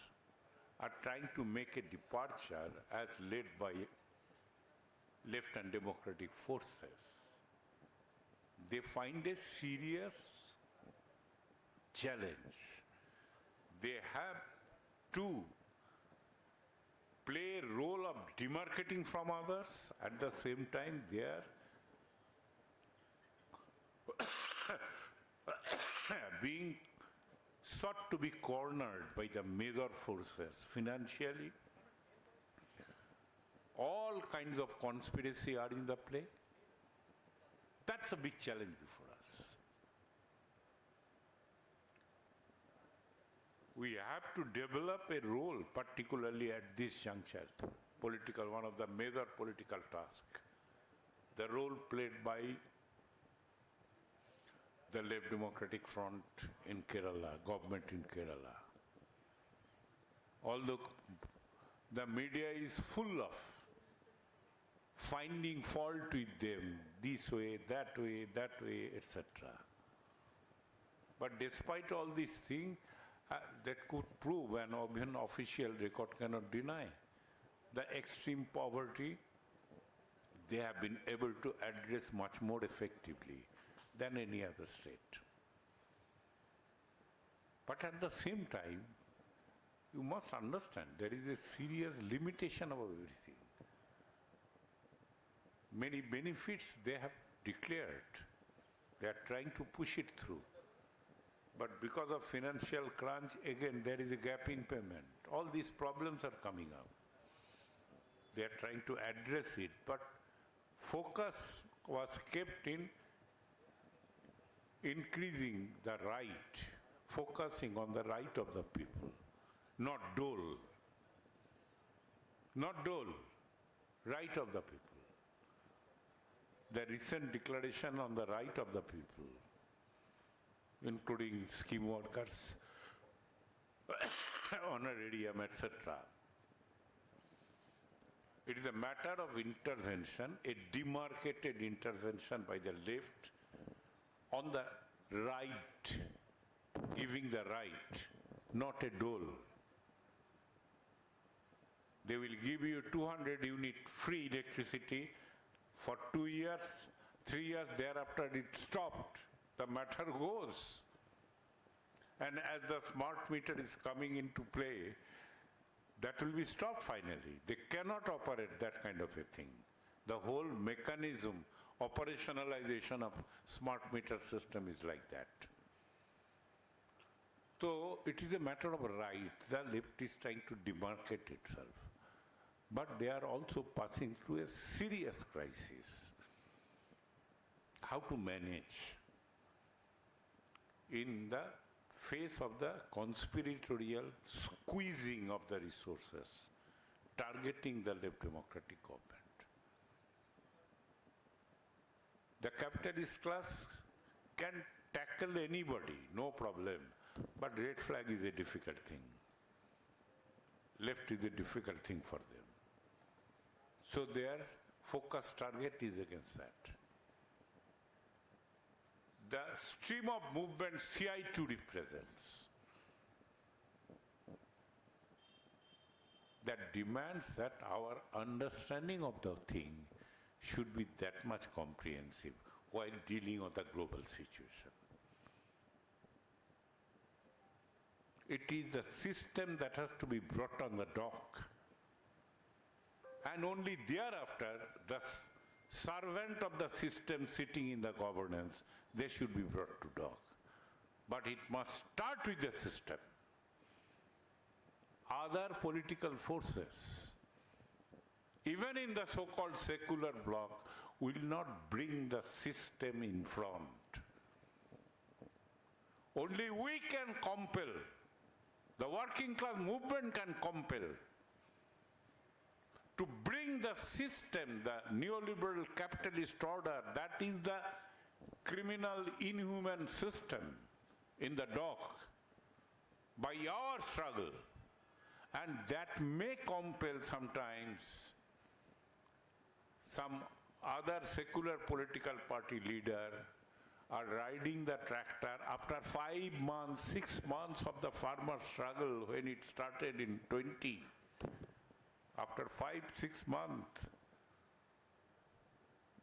are trying to make a departure as led by left and democratic forces. They find a serious challenge. They have to play a role of demarcating from others, at the same time they are being sought to be cornered by the major forces financially. All kinds of conspiracy are in the play. That's a big challenge before us. We have to develop a role, particularly at this juncture, one of the major political tasks. The role played by the Left Democratic Front in Kerala, government in Kerala. Although the media is full of finding fault with them, this way, that way, etc. But despite all these things, that could prove, and an official record cannot deny, the extreme poverty they have been able to address much more effectively than any other state. But at the same time, you must understand there is a serious limitation of everything. Many benefits they have declared, they are trying to push it through. But because of financial crunch, again there is a gap in payment. All these problems are coming up. They are trying to address it, but focus was kept in increasing the right, focusing on the right of the people, not dole. Not dole, right of the people. The recent declaration on the right of the people, including scheme workers, honorarium, etc. It is a matter of intervention, a demarcated intervention by the left on the right, giving the right, not a dole. They will give you 200 unit free electricity for 2 years, 3 years, thereafter it stopped. The matter goes. And as the smart meter is coming into play, that will be stopped finally. They cannot operate that kind of a thing. The whole mechanism, operationalization of smart meter system is like that. So it is a matter of right. The left is trying to demarcate itself. But they are also passing through a serious crisis. How to manage in the face of the conspiratorial squeezing of the resources targeting the left democratic government. The capitalist class can tackle anybody, no problem, but red flag is a difficult thing. Left is a difficult thing for them. So their focus target is against that. The stream of movement CI2 represents that demands that our understanding of the thing should be that much comprehensive while dealing with the global situation. It is the system that has to be brought on the dock, and only thereafter the servant of the system sitting in the governance, they should be brought to dock. But it must start with the system. Other political forces, even in the so-called secular bloc, will not bring the system in front. Only we can compel, the working class movement can compel to bring the system, the neoliberal capitalist order, that is the criminal, inhuman system in the dock by our struggle. And that may compel sometimes some other secular political party leader are riding the tractor after 5 months, 6 months of the farmer struggle when it started in 20. After 5-6 months,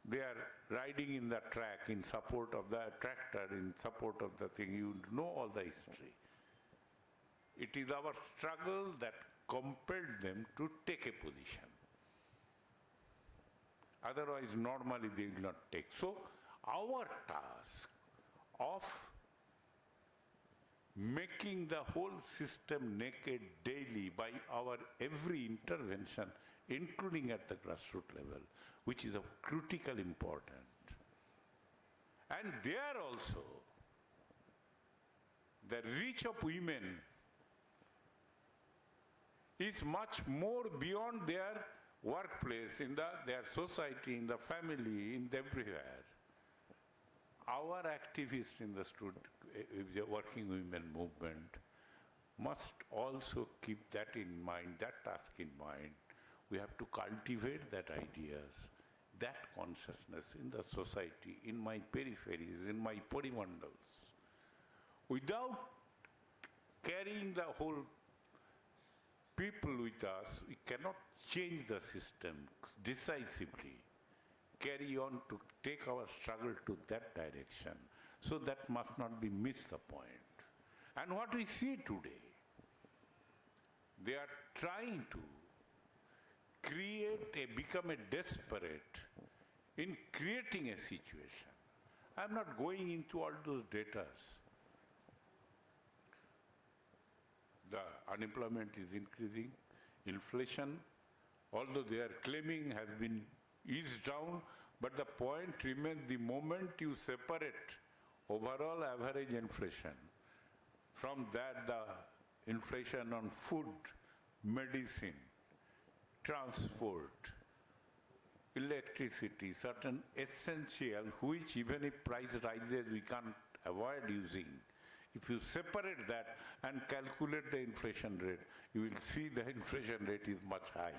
they are riding in the track in support of the tractor, in support of the thing. You know all the history. It is our struggle that compelled them to take a position. Otherwise, normally they will not take. So, our task of making the whole system naked daily by our every intervention, including at the grassroots level, which is of critical importance. And there also, the reach of women is much more beyond their workplace, in their society, in the family, in everywhere. Our activists in the working women movement must also keep that in mind, that task in mind. We have to cultivate that ideas, that consciousness in the society, in my peripheries, in my porimandals. Without carrying the whole people with us, we cannot change the system decisively. Carry on to take our struggle to that direction. So that must not be missed the point. And what we see today, they are trying to become a desperate in creating a situation. I'm not going into all those datas. The unemployment is increasing, inflation, although they are claiming has been eased down, but the point remains, the moment you separate overall average inflation from that, the inflation on food, medicine, transport, electricity, certain essential, which even if price rises we can't avoid using. If you separate that and calculate the inflation rate, you will see the inflation rate is much high.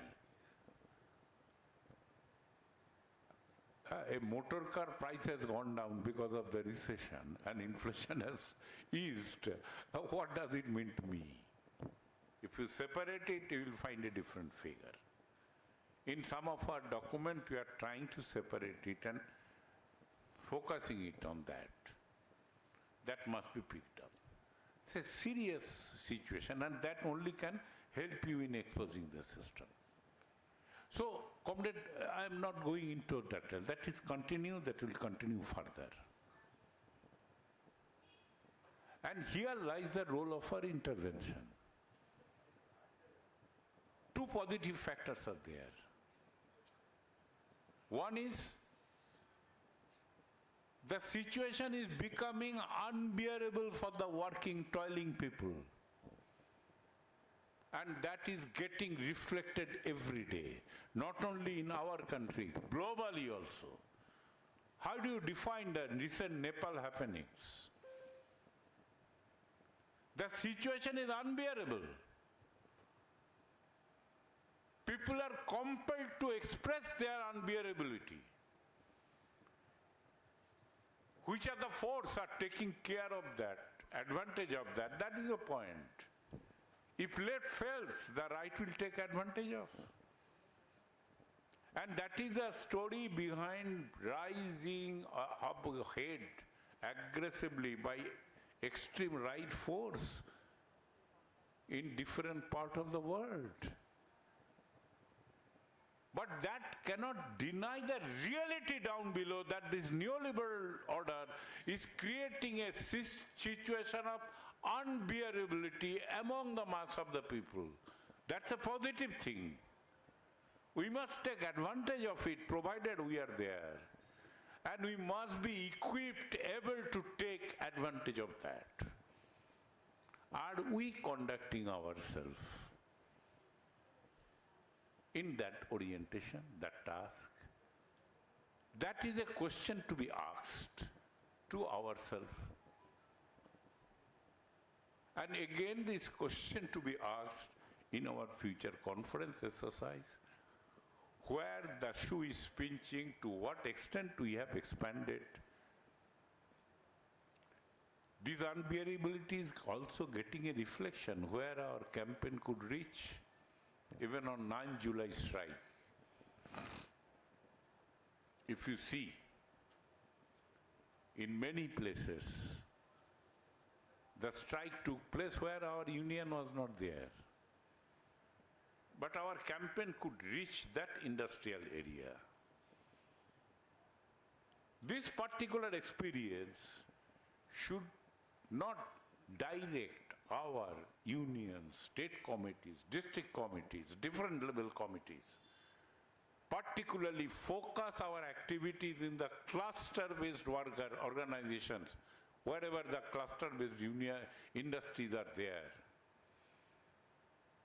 A motor car price has gone down because of the recession and inflation has eased. What does it mean to me? If you separate it, you will find a different figure. In some of our documents, we are trying to separate it and focusing it on that. That must be picked up. It's a serious situation, and that only can help you in exposing the system. So, comrade, I am not going into that. That is continue, that will continue further. And here lies the role of our intervention. Two positive factors are there. One is, the situation is becoming unbearable for the working, toiling people. And that is getting reflected every day, not only in our country, globally also. How do you define the recent Nepal happenings? The situation is unbearable. People are compelled to express their unbearability. Which are the forces are taking care of that, advantage of that? That is the point. If left fails, the right will take advantage of. And that is the story behind rising up head aggressively by extreme right force in different parts of the world. But that cannot deny the reality down below that this neoliberal order is creating a situation of unbearability among the mass of the people. That's a positive thing. We must take advantage of it provided we are there. And we must be equipped, able to take advantage of that. Are we conducting ourselves in that orientation, that task? That is a question to be asked to ourselves. And again, this question to be asked in our future conference exercise, where the shoe is pinching, to what extent we have expanded. This unbearability is also getting a reflection where our campaign could reach. Even on 9 July strike, if you see, in many places, the strike took place where our union was not there. But our campaign could reach that industrial area. This particular experience should not direct our unions, state committees, district committees, different level committees, particularly focus our activities in the cluster-based worker organizations, wherever the cluster-based union industries are there.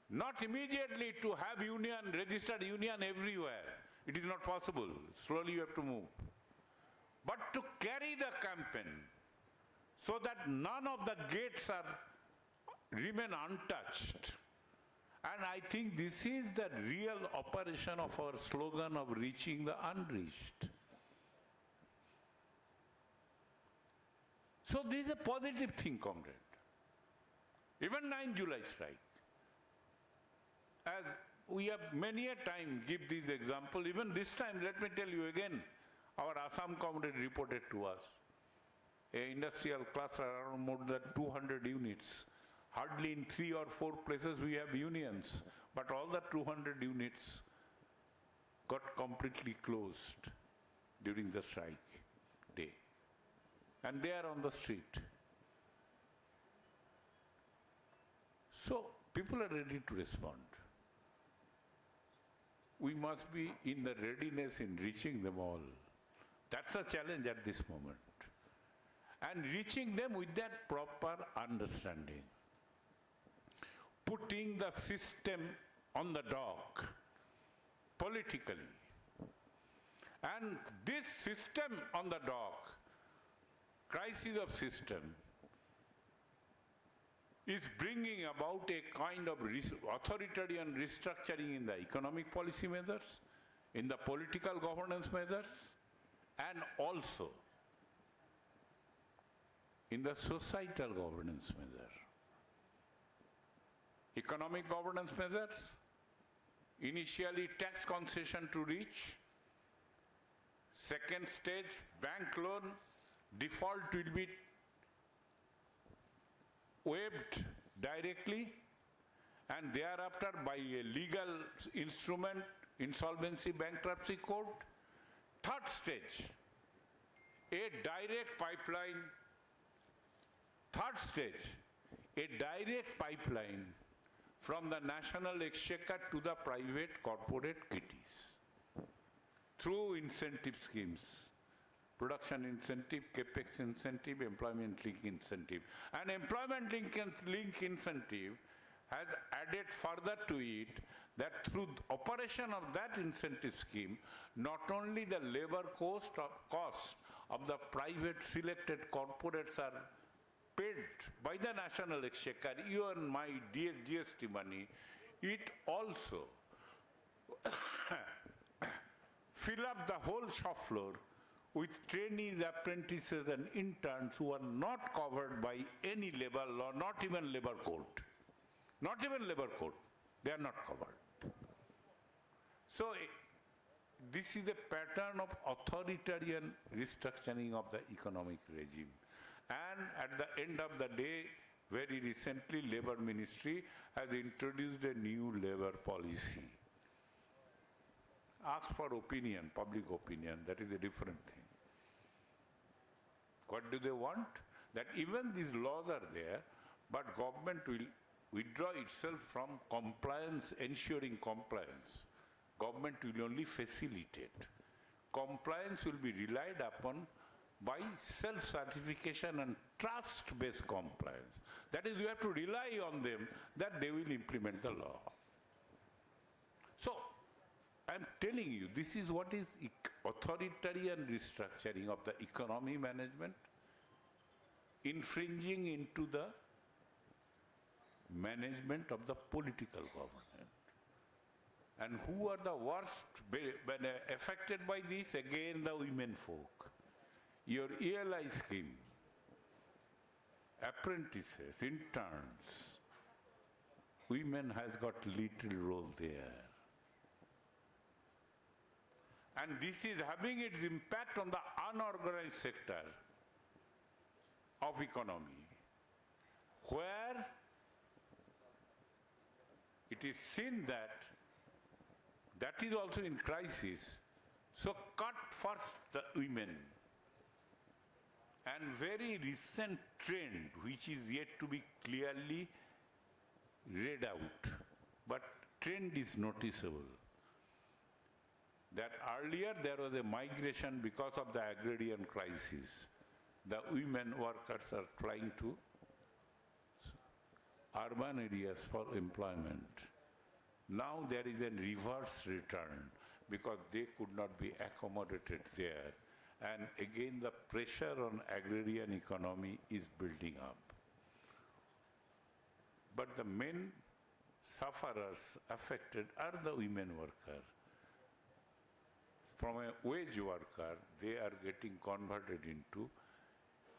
Not immediately to have union, registered union everywhere. It is not possible. Slowly you have to move. But to carry the campaign so that none of the gates remain untouched. And I think this is the real operation of our slogan of reaching the unreached. So this is a positive thing, comrade. Even 9 July strike. As we have many a time give this example, even this time, let me tell you again, our Assam comrade reported to us, an industrial cluster around more than 200 units. Hardly in 3 or 4 places we have unions, but all the 200 units got completely closed during the strike day. And they are on the street. So people are ready to respond. We must be in the readiness in reaching them all. That's the challenge at this moment. And reaching them with that proper understanding. Putting the system on the dock politically. And this system on the dock, crisis of system, is bringing about a kind of authoritarian restructuring in the economic policy measures, in the political governance measures, and also in the societal governance measure. Economic governance measures, initially tax concession to reach, second stage bank loan, default will be waived directly, and thereafter by a legal instrument, insolvency bankruptcy court. Third stage, a direct pipeline. Third stage, a direct pipeline from the national exchequer to the private corporate kitties through incentive schemes. Production incentive, capex incentive, employment link incentive. And employment link incentive has added further to it that through the operation of that incentive scheme, not only the labor cost of the private selected corporates are paid by the national exchequer, you and my GST money, it also fill up the whole shop floor with trainees, apprentices and interns who are not covered by any labor law, not even labor code. Not even labor code. They are not covered. So this is a pattern of authoritarian restructuring of the economic regime. And at the end of the day, very recently, Labour Ministry has introduced a new labor policy. Ask for opinion, public opinion, that is a different thing. What do they want? That even these laws are there, but government will withdraw itself from compliance, ensuring compliance. Government will only facilitate. Compliance will be relied upon by self-certification and trust-based compliance. That is, we have to rely on them that they will implement the law. So, I am telling you, this is what is authoritarian restructuring of the economy management, infringing into the management of the political government. And who are the worst affected by this? Again, the women folk. Your ELI scheme, apprentices, interns, women has got little role there. And this is having its impact on the unorganized sector of economy, where it is seen that that is also in crisis. So cut first the women. And very recent trend, which is yet to be clearly read out, but trend is noticeable. That earlier there was a migration because of the agrarian crisis. The women workers are flying to urban areas for employment. Now there is a reverse return because they could not be accommodated there. And again the pressure on agrarian economy is building up. But the main sufferers affected are the women workers. From a wage worker, they are getting converted into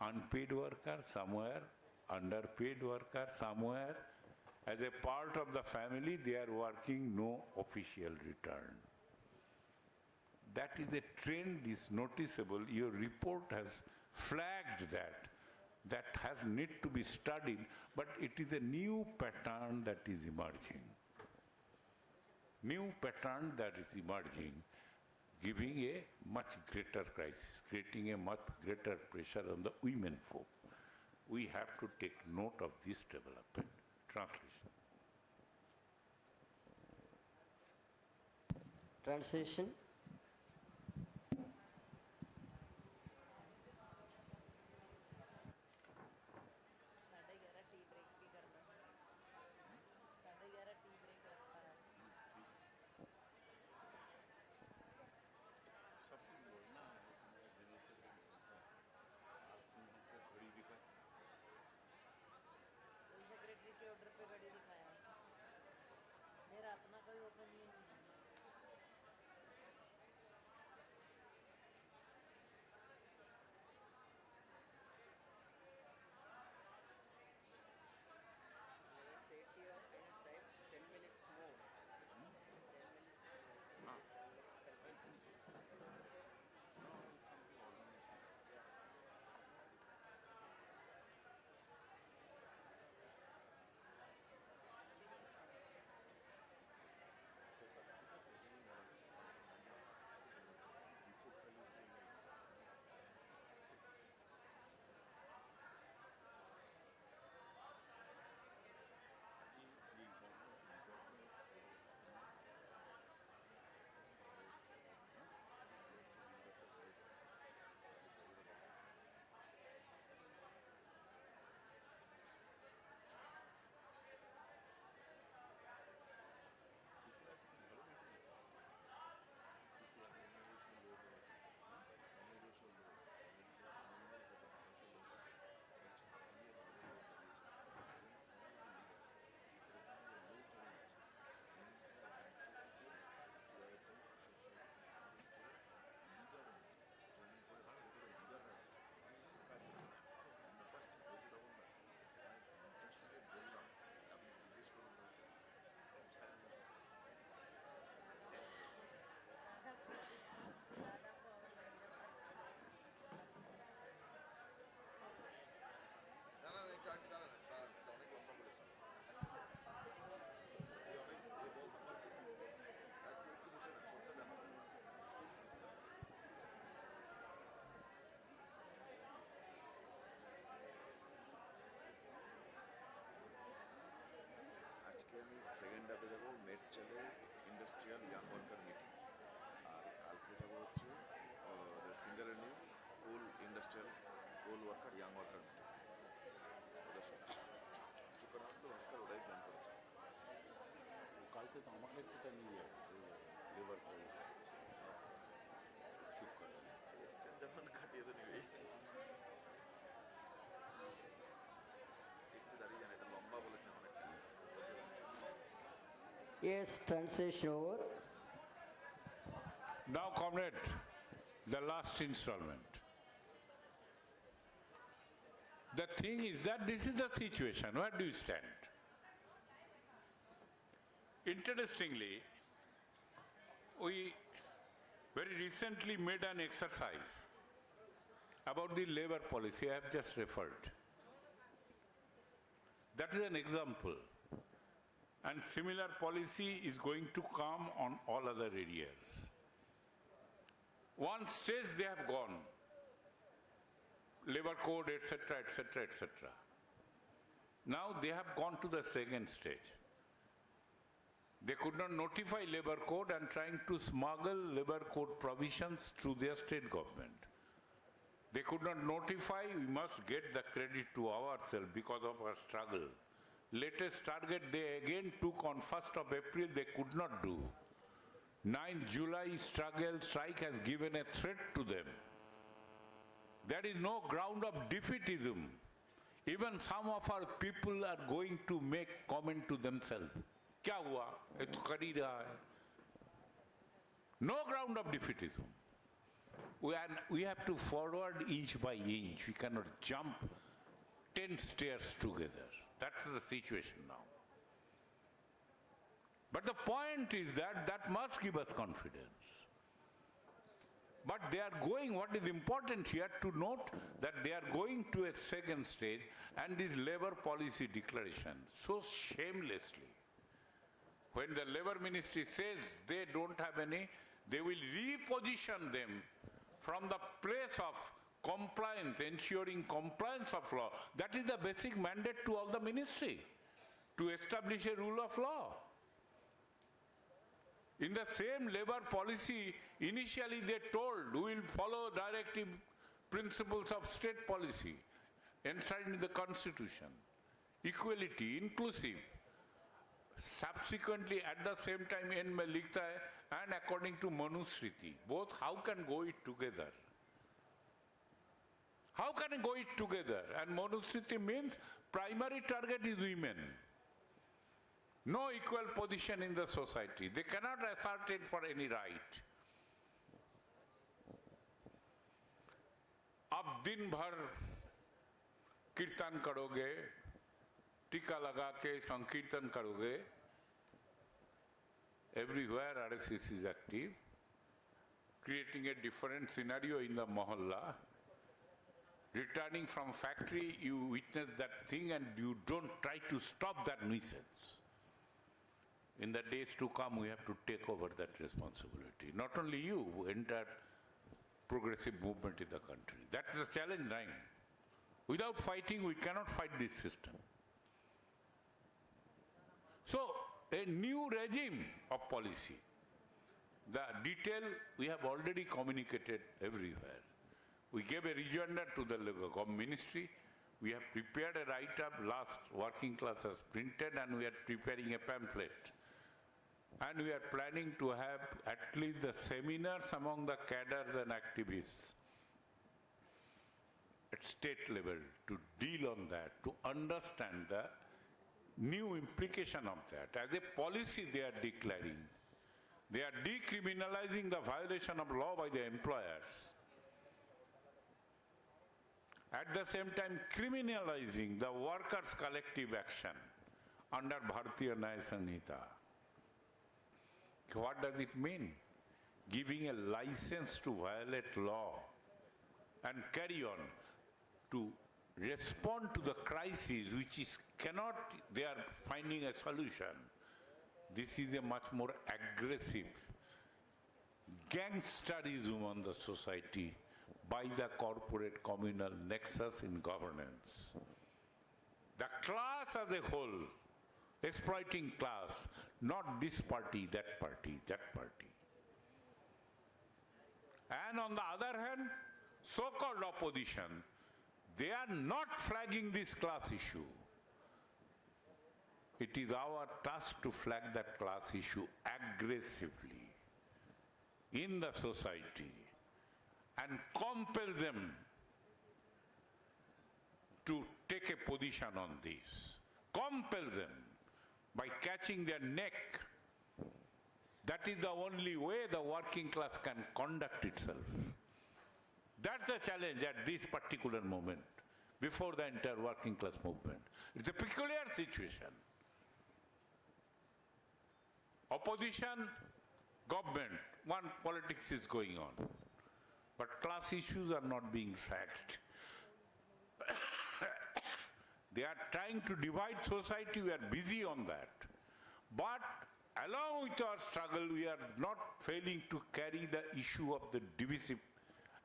unpaid worker somewhere, underpaid worker somewhere. As a part of the family, they are working no official return. That is a trend, is noticeable. Your report has flagged that. That has need to be studied, but it is a new pattern that is emerging. New pattern that is emerging, giving a much greater crisis, creating a much greater pressure on the women folk. We have to take note of this development. Translation. Translation. Secretary के order पे गाड़ी दिखाया है। मेरा अपना कोई opinion नहीं है। coal, industrial, coal worker, young worker. চুকারামগুলো আজকাল ওটাই প্ল্যান করেছে কালকে তো আমাকে একটা নিয়ে লেবার করে শুক্র এসছেন যখন কাটিয়ে তো নিবেই একটু দাঁড়িয়ে যান এটা লম্বা বলেছে অনেকটা Yes, translation over. Now, comrade, the last installment. The thing is that this is the situation. Where do you stand? Interestingly, we very recently made an exercise about the labor policy I have just referred. That is an example. And similar policy is going to come on all other areas. One stage they have gone, labor code, etc., etc., etc. Now they have gone to the second stage. They could not notify labor code and trying to smuggle labor code provisions through their state government. They could not notify, we must get the credit to ourselves because of our struggle. Latest target they again took on 1st of April, they could not do. 9th July strike has given a threat to them. There is no ground of defeatism. Even some of our people are going to make comment to themselves. Kya hua? Ye to kar hi raha hai. No ground of defeatism. We have to forward inch by inch. We cannot jump 10 stairs together. That's the situation now. But the point is that must give us confidence. But they are going, what is important here to note that they are going to a second stage and this labor policy declaration so shamelessly. When the labor ministry says they don't have any, they will reposition them from the place of compliance, ensuring compliance of law. That is the basic mandate to all the ministry, to establish a rule of law. In the same labor policy, initially they told we will follow directive principles of state policy enshrined in the constitution, equality, inclusive. Subsequently, at the same time, in mein likhta hai, and according to Manusmriti, both how can go it together? How can it go it together? And Manusmriti means primary target is women. No equal position in the society. They cannot assert it for any right. अब दिन भर कीर्तन करोगे, टीका लगा के संकीर्तन करोगे. Everywhere RSS is active, creating a different scenario in the mohalla. Returning from factory, you witness that thing and you don't try to stop that nuisance. In the days to come, we have to take over that responsibility. Not only you, entire progressive movement in the country. That's the challenge, right? Without fighting, we cannot fight this system. So, a new regime of policy. The detail we have already communicated everywhere. We gave a rejoinder to the ministry. We have prepared a write-up, last working class has printed, and we are preparing a pamphlet. And we are planning to have at least the seminars among the cadres and activists at state level to deal on that, to understand the new implication of that. As a policy they are declaring, they are decriminalizing the violation of law by the employers. At the same time criminalizing the workers' collective action under Bharatiya Nyaya Sanhita. What does it mean? Giving a license to violate law and carry on to respond to the crisis which is cannot, they are finding a solution. This is a much more aggressive gangsterism on the society by the corporate communal nexus in governance. The class as a whole, exploiting class, not this party, that party, that party. And on the other hand, so-called opposition, they are not flagging this class issue. It is our task to flag that class issue aggressively in the society and compel them to take a position on this. Compel them by catching their neck. That is the only way the working class can conduct itself. That's the challenge at this particular moment, before the entire working class movement. It's a peculiar situation. Opposition, government, one politics is going on. But class issues are not being flagged. They are trying to divide society, we are busy on that. But along with our struggle, we are not failing to carry the issue of the divisive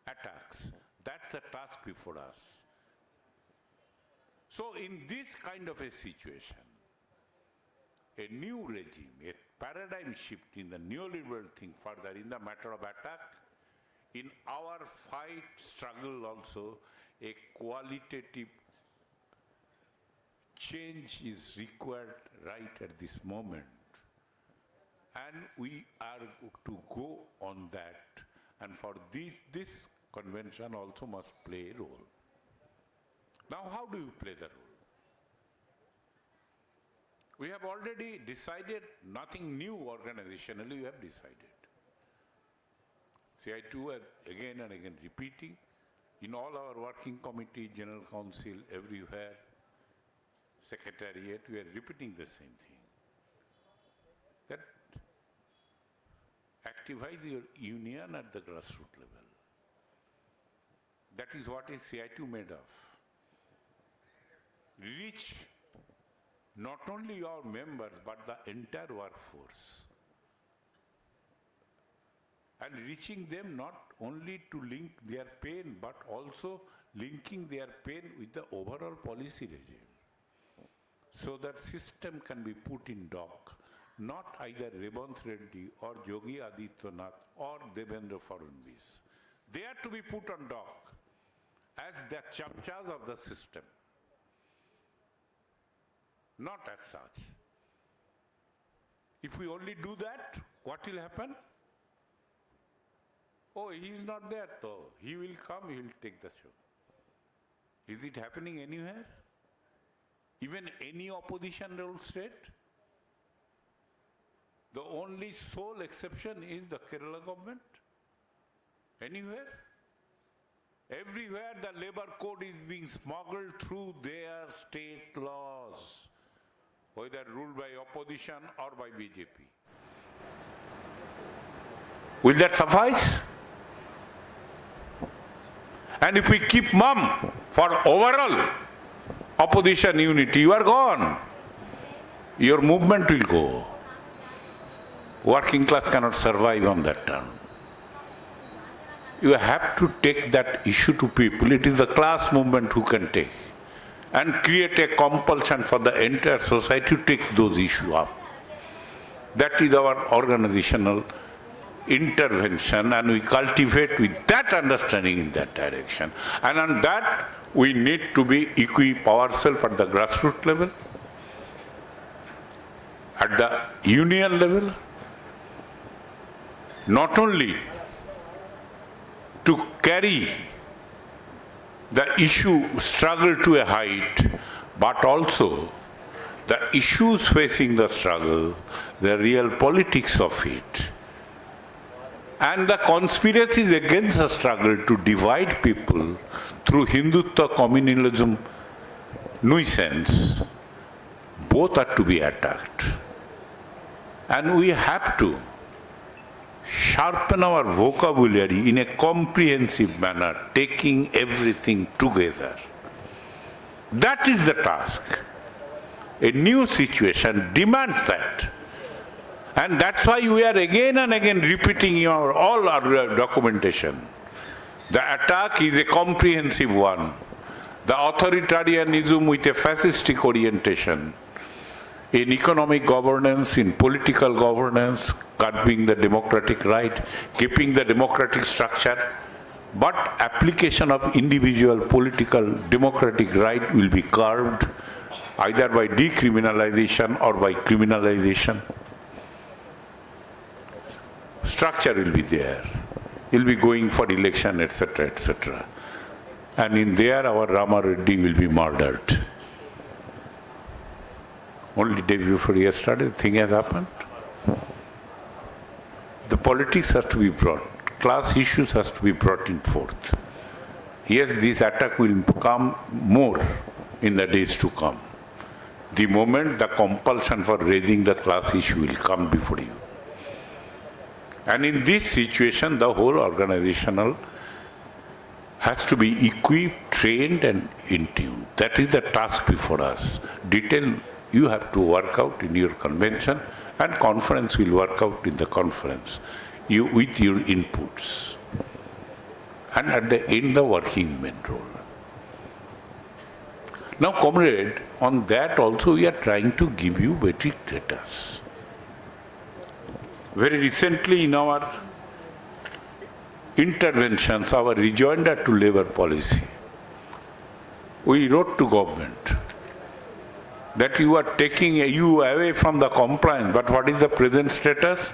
attacks. That's the task before us. So in this kind of a situation, a new regime, a paradigm shift in the neoliberal thing further in the matter of attack, in our fight, struggle also, a qualitative change is required right at this moment. And we are to go on that. And for this convention also must play a role. Now, how do you play the role? We have already decided, nothing new organizationally we have decided. CI2 is again and again repeating, in all our working committee, general council, everywhere, secretariat, we are repeating the same thing. That activize your union at the grassroots level. That is what is CI2 made of. Reach not only your members, but the entire workforce. And reaching them not only to link their pain, but also linking their pain with the overall policy regime. So that system can be put in dock, not either Revanth Reddy or Yogi Adityanath or Devendra Fadnavis. They are to be put on dock as the chamchas of the system, not as such. If we only do that, what will happen? Oh, he is not there, though. He will come, he will take the show. Is it happening anywhere? Even any opposition role state? The only sole exception is the Kerala government. Anywhere? Everywhere the labor code is being smuggled through their state laws, whether ruled by opposition or by BJP. Will that suffice? And if we keep mum for overall opposition unity, you are gone. Your movement will go. Working class cannot survive on that term. You have to take that issue to people. It is the class movement who can take and create a compulsion for the entire society to take those issues up. That is our organizational intervention, and we cultivate with that understanding in that direction. And on that, we need to be equip ourselves at the grassroots level, at the union level, not only to carry the issue struggle to a height, but also the issues facing the struggle, the real politics of it, and the conspiracies against the struggle to divide people through Hindutva communalism nuisance, both are to be attacked. And we have to sharpen our vocabulary in a comprehensive manner, taking everything together. That is the task. A new situation demands that. And that's why we are again and again repeating all our documentation. The attack is a comprehensive one. The authoritarianism with a fascistic orientation in economic governance, in political governance, curbing the democratic right, keeping the democratic structure, but application of individual political democratic right will be curbed either by decriminalization or by criminalization. Structure will be there. You'll be going for election, etc., etc. And in there, our Rama Reddy will be murdered. Only day before yesterday, the thing has happened. The politics has to be brought. Class issues has to be brought in forth. Yes, this attack will come more in the days to come. The moment the compulsion for raising the class issue will come before you. And in this situation, the whole organizational has to be equipped, trained and in tune. That is the task before us. Detail you have to work out in your convention, and conference will work out in the conference with your inputs. And at the end, the working women role. Now, comrade, on that also we are trying to give you better data. Very recently in our interventions, our rejoinder to labor policy, we wrote to government that you are taking you away from the compliance, but what is the present status?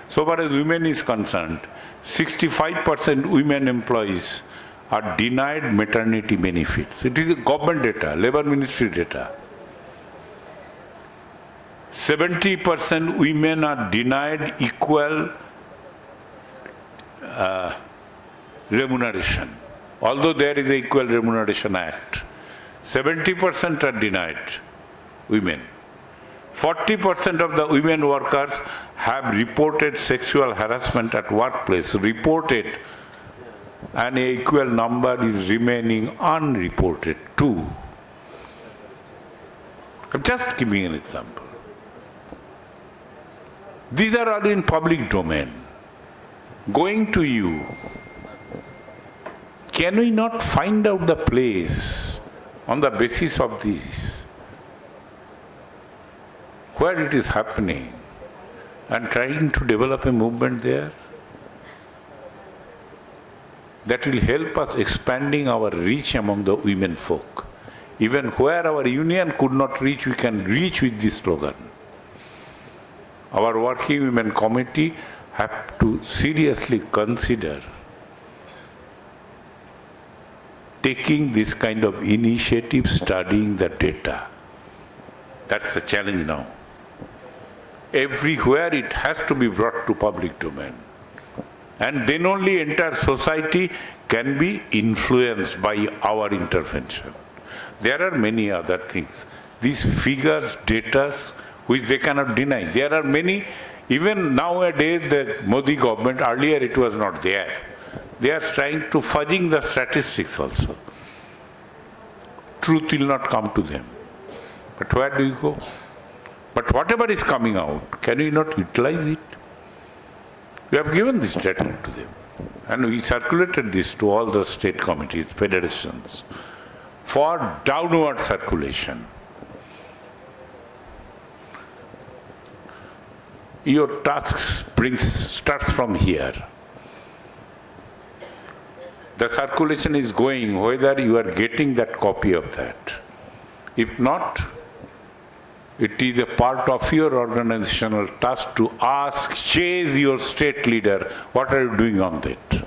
So far as women is concerned, 65% women employees are denied maternity benefits. It is government data, labor ministry data. 70% women are denied equal remuneration. Although there is the Equal Remuneration Act, 70% are denied women. 40% of the women workers have reported sexual harassment at workplace, reported, and an equal number is remaining unreported too. I'm just giving an example. These are all in public domain. Going to you, can we not find out the place on the basis of this, where it is happening, and trying to develop a movement there that will help us expanding our reach among the women folk. Even where our union could not reach, we can reach with this slogan. Our working women committee have to seriously consider taking this kind of initiative, studying the data. That's the challenge now. Everywhere it has to be brought to public domain. And then only entire society can be influenced by our intervention. There are many other things. These figures, data, which they cannot deny. There are many, even nowadays the Modi government, earlier it was not there. They are trying to fudging the statistics also. Truth will not come to them. But where do you go? But whatever is coming out, can we not utilize it? We have given this data to them. And we circulated this to all the state committees, federations, for downward circulation. Your task starts from here. The circulation is going, whether you are getting that copy of that. If not, it is a part of your organizational task to ask, chase your state leader, what are you doing on that?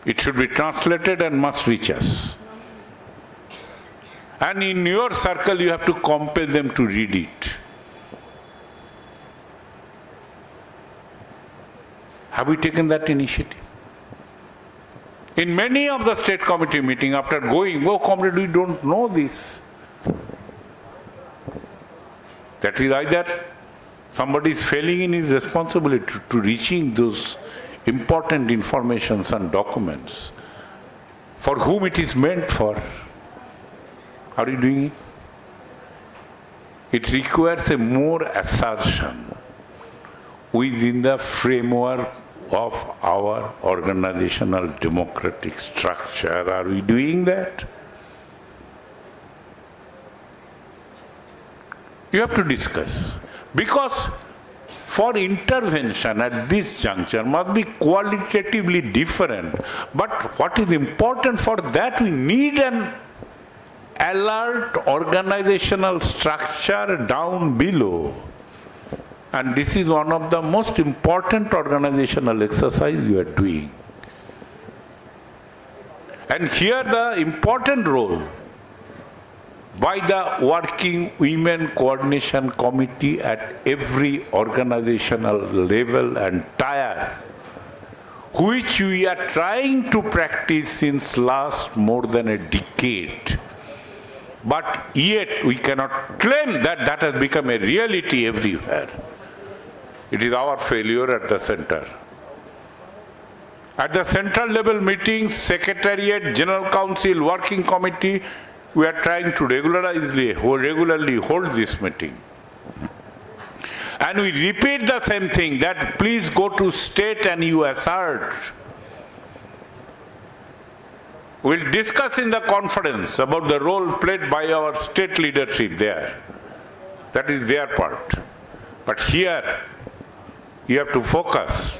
It should be translated and must reach us. And in your circle, you have to compel them to read it. Have we taken that initiative? In many of the state committee meetings, after going, oh, comrade, we don't know this. That is either somebody is failing in his responsibility to reaching those important informations and documents for whom it is meant for. Are you doing it? It requires a more assertion within the framework of our organizational democratic structure. Are we doing that? You have to discuss. Because for intervention at this juncture must be qualitatively different. But what is important for that, we need an alert organizational structure down below. And this is one of the most important organizational exercises you are doing. And here the important role by the Working Women Coordination Committee at every organizational level and tier, which we are trying to practice since last more than a decade. But yet we cannot claim that that has become a reality everywhere. It is our failure at the center. At the central level meetings, Secretariat, General Council, Working Committee, we are trying to regularly hold this meeting. And we repeat the same thing, that please go to state and you assert. We'll discuss in the conference about the role played by our state leadership there. That is their part. But here, you have to focus.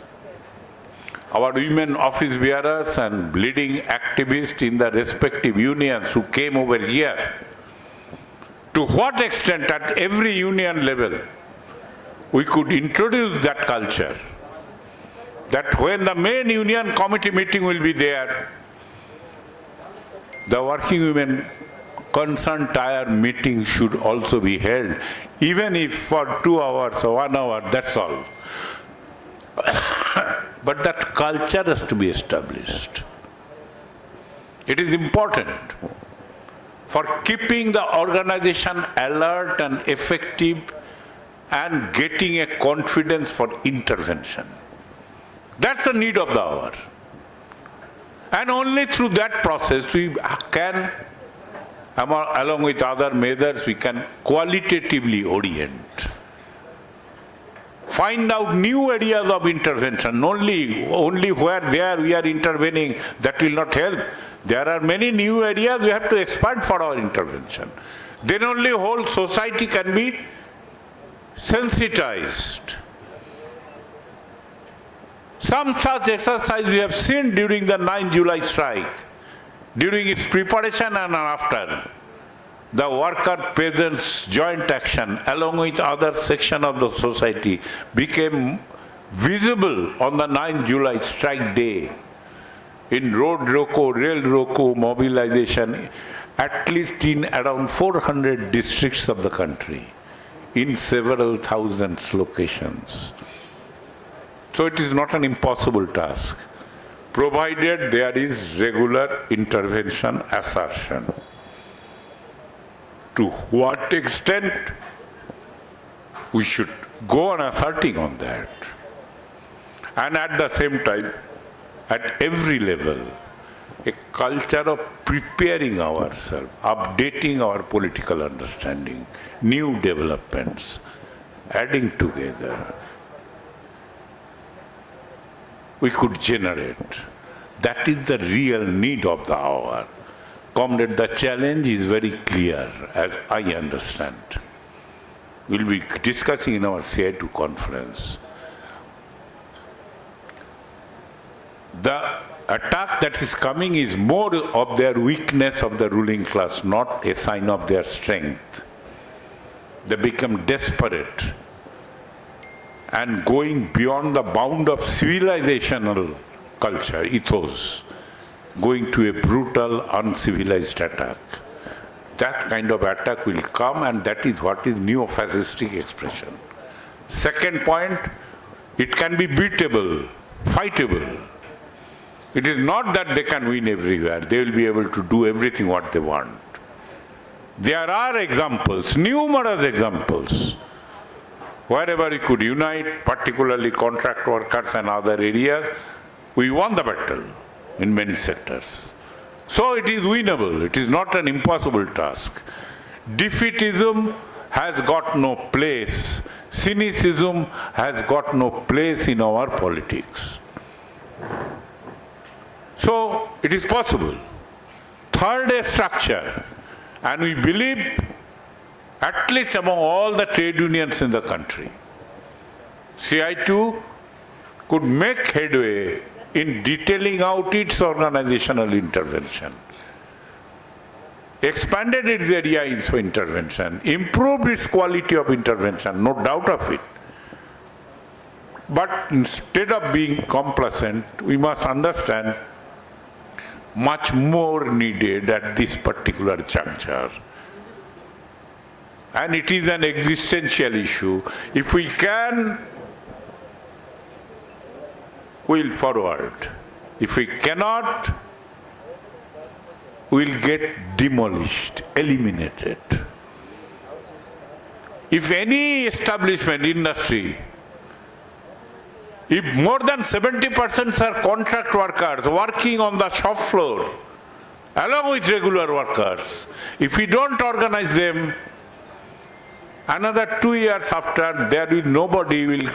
Our women office bearers and leading activists in the respective unions who came over here, to what extent at every union level we could introduce that culture, that when the main union committee meeting will be there, the working women concerned tier meeting should also be held, even if for 2 hours or 1 hour, that's all. But that culture has to be established. It is important for keeping the organization alert and effective and getting a confidence for intervention. That's the need of the hour. And only through that process we can, along with other measures, we can qualitatively orient. Find out new areas of intervention. Only where there we are intervening, that will not help. There are many new areas we have to expand for our intervention. Then only whole society can be sensitized. Some such exercise we have seen during the 9 July strike, during its preparation and after. The worker peasants joint action along with other section of the society became visible on the 9 July strike day. In road roko, rail roko mobilization, at least in around 400 districts of the country, in several thousands locations. So it is not an impossible task, provided there is regular intervention assertion. To what extent we should go on asserting on that. And at the same time, at every level, a culture of preparing ourselves, updating our political understanding, new developments, adding together, we could generate. That is the real need of the hour. Comrade, the challenge is very clear, as I understand. We'll be discussing in our CI2 conference. The attack that is coming is more of their weakness of the ruling class, not a sign of their strength. They become desperate and going beyond the bound of civilizational culture, ethos, going to a brutal, uncivilized attack. That kind of attack will come, and that is what is neo-fascistic expression. Second point, it can be beatable, fightable. It is not that they can win everywhere. They will be able to do everything what they want. There are examples, numerous examples, wherever we could unite, particularly contract workers and other areas, we won the battle in many sectors. So it is winnable. It is not an impossible task. Defeatism has got no place. Cynicism has got no place in our politics. So it is possible. Third, a structure. And we believe, at least among all the trade unions in the country, CI2 could make headway in detailing out its organizational intervention, expanded its area of intervention, improved its quality of intervention, no doubt of it. But instead of being complacent, we must understand much more needed at this particular juncture. And it is an existential issue. If we can, we'll forward. If we cannot, we'll get demolished, eliminated. If any establishment, industry, if more than 70% are contract workers working on the shop floor, along with regular workers, if we don't organize them, another 2 years after, nobody will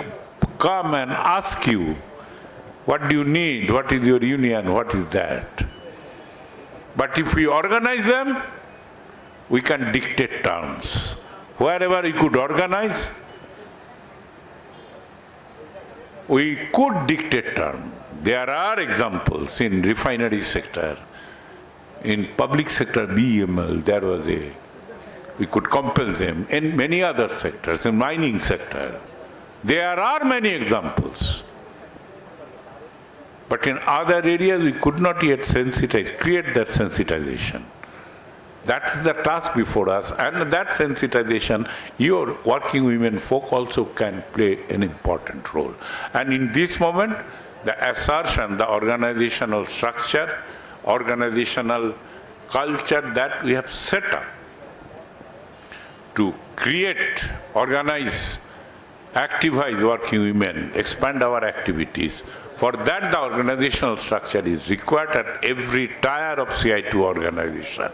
come and ask you, what do you need? What is your union? What is that? But if we organize them, we can dictate terms. Wherever we could organize, we could dictate terms. There are examples in refinery sector, in public sector, BEML, there was we could compel them, in many other sectors, in mining sector. There are many examples. But in other areas, we could not yet sensitize, create that sensitization. That's the task before us, and that sensitization, your working women folk also can play an important role. And in this moment, the assertion, the organizational structure, organizational culture that we have set up to create, organize, activize working women, expand our activities. For that, the organizational structure is required at every tier of CI2 organization,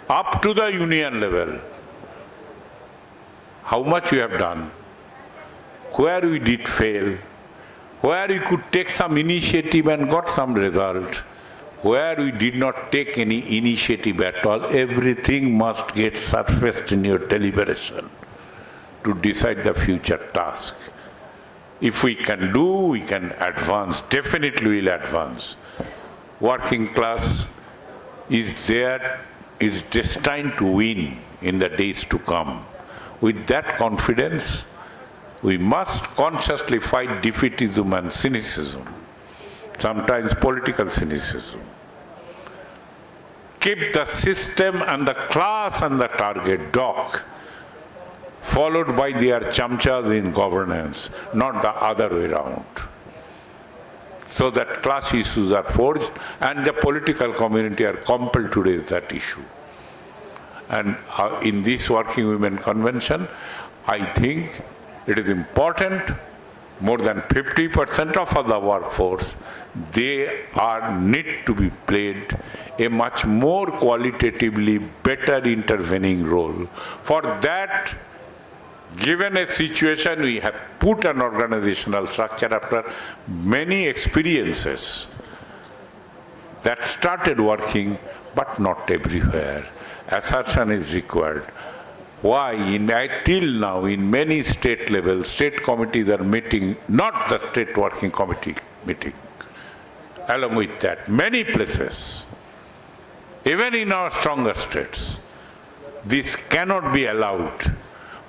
up to the union level. How much we have done, where we did fail, where we could take some initiative and got some result, where we did not take any initiative at all, everything must get surfaced in your deliberation to decide the future task. If we can do, we can advance, definitely we'll advance. Working class is there, is destined to win in the days to come. With that confidence, we must consciously fight defeatism and cynicism, sometimes political cynicism. Keep the system and the class and the target dog, followed by their chamchas in governance, not the other way around. So that class issues are forged and the political community are compelled to raise that issue. And in this Working Women Convention, I think it is important, more than 50% of the workforce, they need to be played a much more qualitatively better intervening role. For that, given a situation, we have put an organizational structure after many experiences that started working, but not everywhere. Assertion is required. Why? Till now, in many state levels, state committees are meeting, not the state working committee meeting. Along with that, many places, even in our stronger states, this cannot be allowed.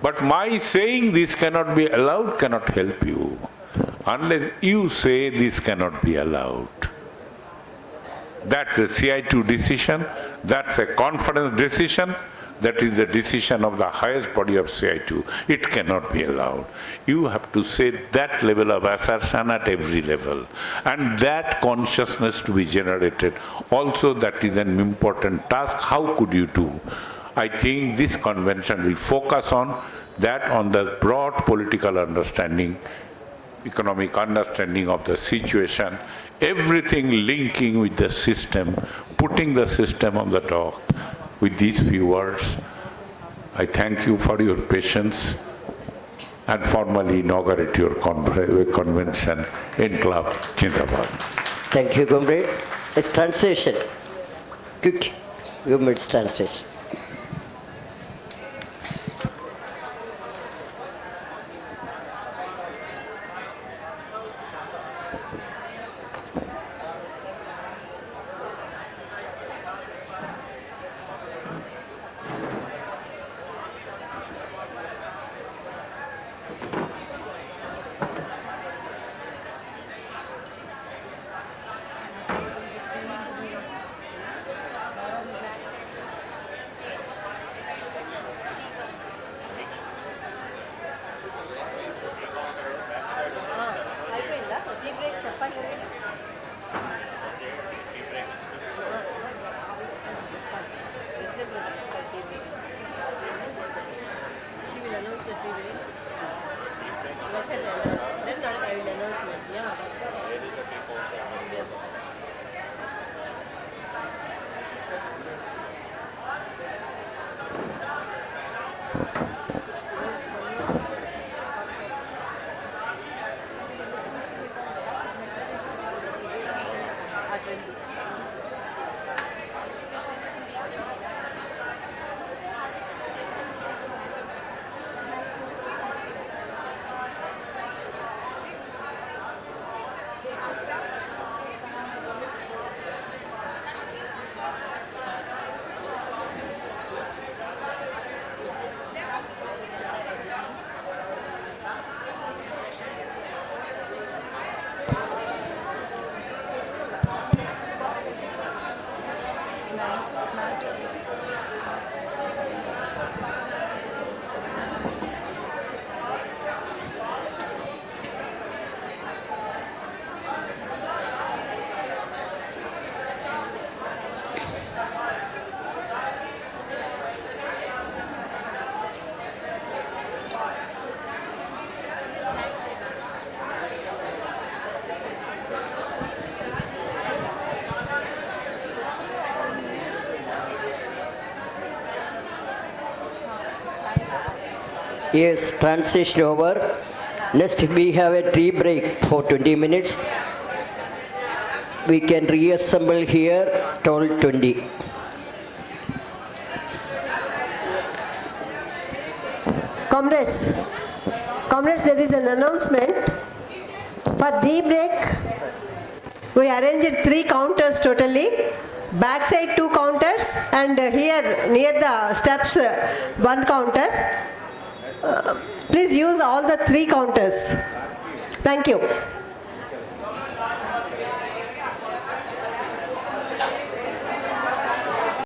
But my saying this cannot be allowed cannot help you, unless you say this cannot be allowed. That's a CI2 decision, that's a conference decision, that is the decision of the highest body of CI2. It cannot be allowed. You have to say that level of assertion at every level. And that consciousness to be generated, also that is an important task. How could you do? I think this convention will focus on that, on the broad political understanding, economic understanding of the situation, everything linking with the system, putting the system on the top. With these few words, I thank you for your patience and formally inaugurate your convention in Club Jindabad. Thank you, comrade. It's translation. Quick, you made translation. Yes, translation over. Next, we have a tea break for 20 minutes. We can reassemble here 12:20. Comrades, there is an announcement. For tea break, we arranged 3 counters totally. Backside 2 counters and here near the steps 1 counter. Please use all the 3 counters. Thank you.